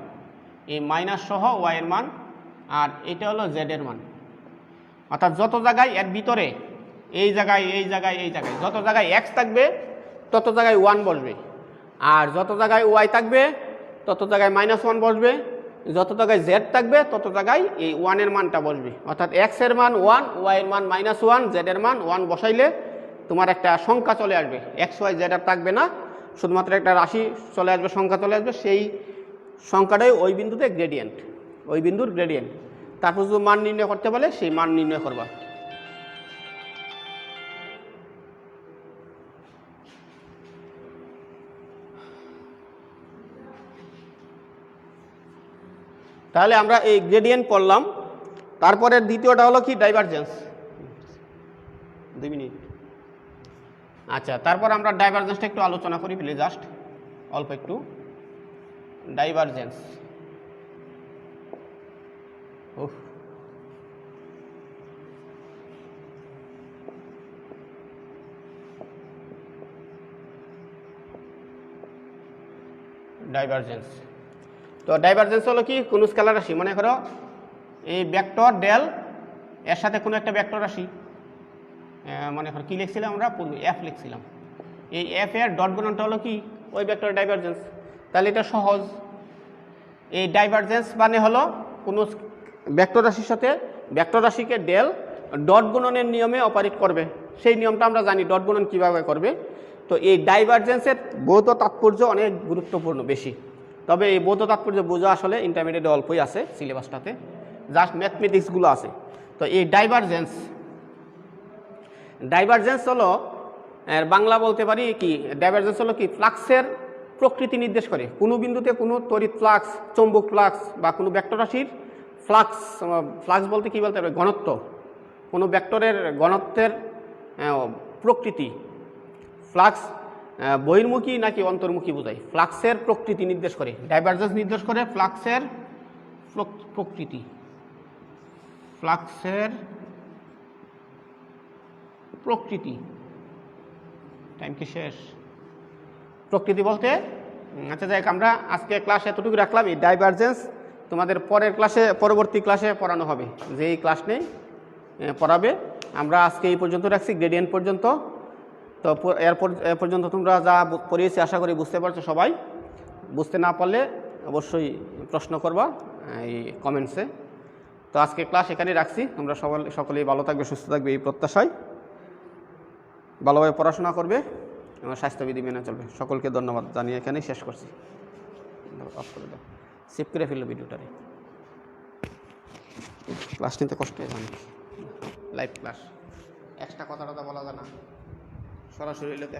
এই মাইনাস সহ ওয়াই এর মান, আর এটা হলো জেড এর মান। অর্থাৎ যত জায়গায় এর ভিতরে, এই জায়গায় এই জায়গায় এই জায়গায় যত জায়গায় এক্স থাকবে তত জায়গায় 1 বসবে, আর যত জায়গায় ওয়াই থাকবে তত জায়গায় -1 বসবে, যত জায়গায় জেড থাকবে তত জায়গায় এই 1 এর মানটা বসবে। অর্থাৎ এক্স এর মান 1, ওয়াই এর মান -1, জেড এর মান 1 বসাইলে তোমার একটা সংখ্যা চলে আসবে, এক্স ওয়াই জেড আর থাকবে না, শুধুমাত্র একটা রাশি চলে আসবে, সংখ্যা চলে আসবে। সেই সংখ্যাটাই ওই বিন্দুতে গ্রেডিয়েন্ট, ওই বিন্দুর গ্রেডিয়েন্ট। তারপর যদি মান নির্ণয় করতে বলে সেই মান নির্ণয় করবা। তাহলে আমরা এই গ্রেডিয়েন্ট পড়লাম। তারপরে দ্বিতীয়টা হলো কি, ডাইভারজেন্স। 2 মিনিট। আচ্ছা, তারপর আমরা ডাইভারজেন্সটা একটু আলোচনা করি প্লিজ, জাস্ট অল্প একটু। Divergence, divergence. তো ডাইভারজেন্স হলো কি, কোন স্কেলার রাশি, মনে করো এই ভেক্টর ডেল এর সাথে কোনো একটা ভেক্টর রাশি, মনে করো কি লিখছিলাম আমরা পূর্বে, এফ লিখছিলাম। এই এফ এর ডট গুণনটা হলো কি, ওই ভেক্টরের ডাইভারজেন্স। তাহলে এটা সহজ। এই ডাইভারজেন্স মানে হলো কোনো ভেক্টর রাশির সাথে ভেক্টর রাশিকে ডেল ডট গুণনের নিয়মে অপারেট করবে। সেই নিয়মটা আমরা জানি, ডট গুণন কীভাবে করবে। তো এই ডাইভারজেন্সের ভৌত তাৎপর্য অনেক গুরুত্বপূর্ণ, বেশি। তবে এই ভৌত তাৎপর্য বোঝা আসলে ইন্টারমিডিয়েটে অল্পই আছে সিলেবাসটাতে, জাস্ট ম্যাথমেটিক্সগুলো আছে। তো এই ডাইভারজেন্স হলো, বাংলা বলতে পারি কি, ডাইভারজেন্স হলো কি, ফ্লাক্সের প্রকৃতি নির্দেশ করে। কোনো বিন্দুতে কোনো তড়িৎ ফ্লাক্স, চৌম্বক ফ্লাক্স বা কোনো ভেক্টর রাশির ফ্লাক্স বলতে কি বলতে হবে, ঘনত্ব, কোনো ভেক্টরের ঘনত্বের প্রকৃতি। ফ্লাক্স বহির্মুখী নাকি অন্তর্মুখী বোঝায়, ফ্লাক্সের প্রকৃতি নির্দেশ করে। ডাইভারজেন্স নির্দেশ করে ফ্লাক্সের প্রকৃতি, ফ্লাক্সের প্রকৃতি। টাইম কি শেষ? প্রকৃতি বলতে আচ্ছা যাই হোক, আমরা আজকে ক্লাস এতটুকু রাখলাম। এই ডাইভারজেন্স তোমাদের পরবর্তী ক্লাসে পড়ানো হবে, যে এই ক্লাস নেই পড়াবে। আমরা আজকে এই পর্যন্ত রাখছি, গ্রেডিয়েন্ট পর্যন্ত। তো এর পর্যন্ত তোমরা যা পড়িয়েছি আশা করি বুঝতে পারছো সবাই। বুঝতে না পারলে অবশ্যই প্রশ্ন করবা এই কমেন্টসে। তো আজকে ক্লাস এখানেই রাখছি। তোমরা সকলেই ভালো থাকবে, সুস্থ থাকবে এই প্রত্যাশায়। ভালোভাবে পড়াশোনা করবে এবং স্বাস্থ্যবিধি মেনে চলবে। সকলকে ধন্যবাদ জানিয়ে এখানেই শেষ করছি। অফ করে দাও, সেভ করে ফেললো ভিডিওটারে। ক্লাস নিতে কষ্ট হয়ে জানি, লাইভ ক্লাস, এক্সট্রা কথা বলা যায় না, সরাসরি হইলে তো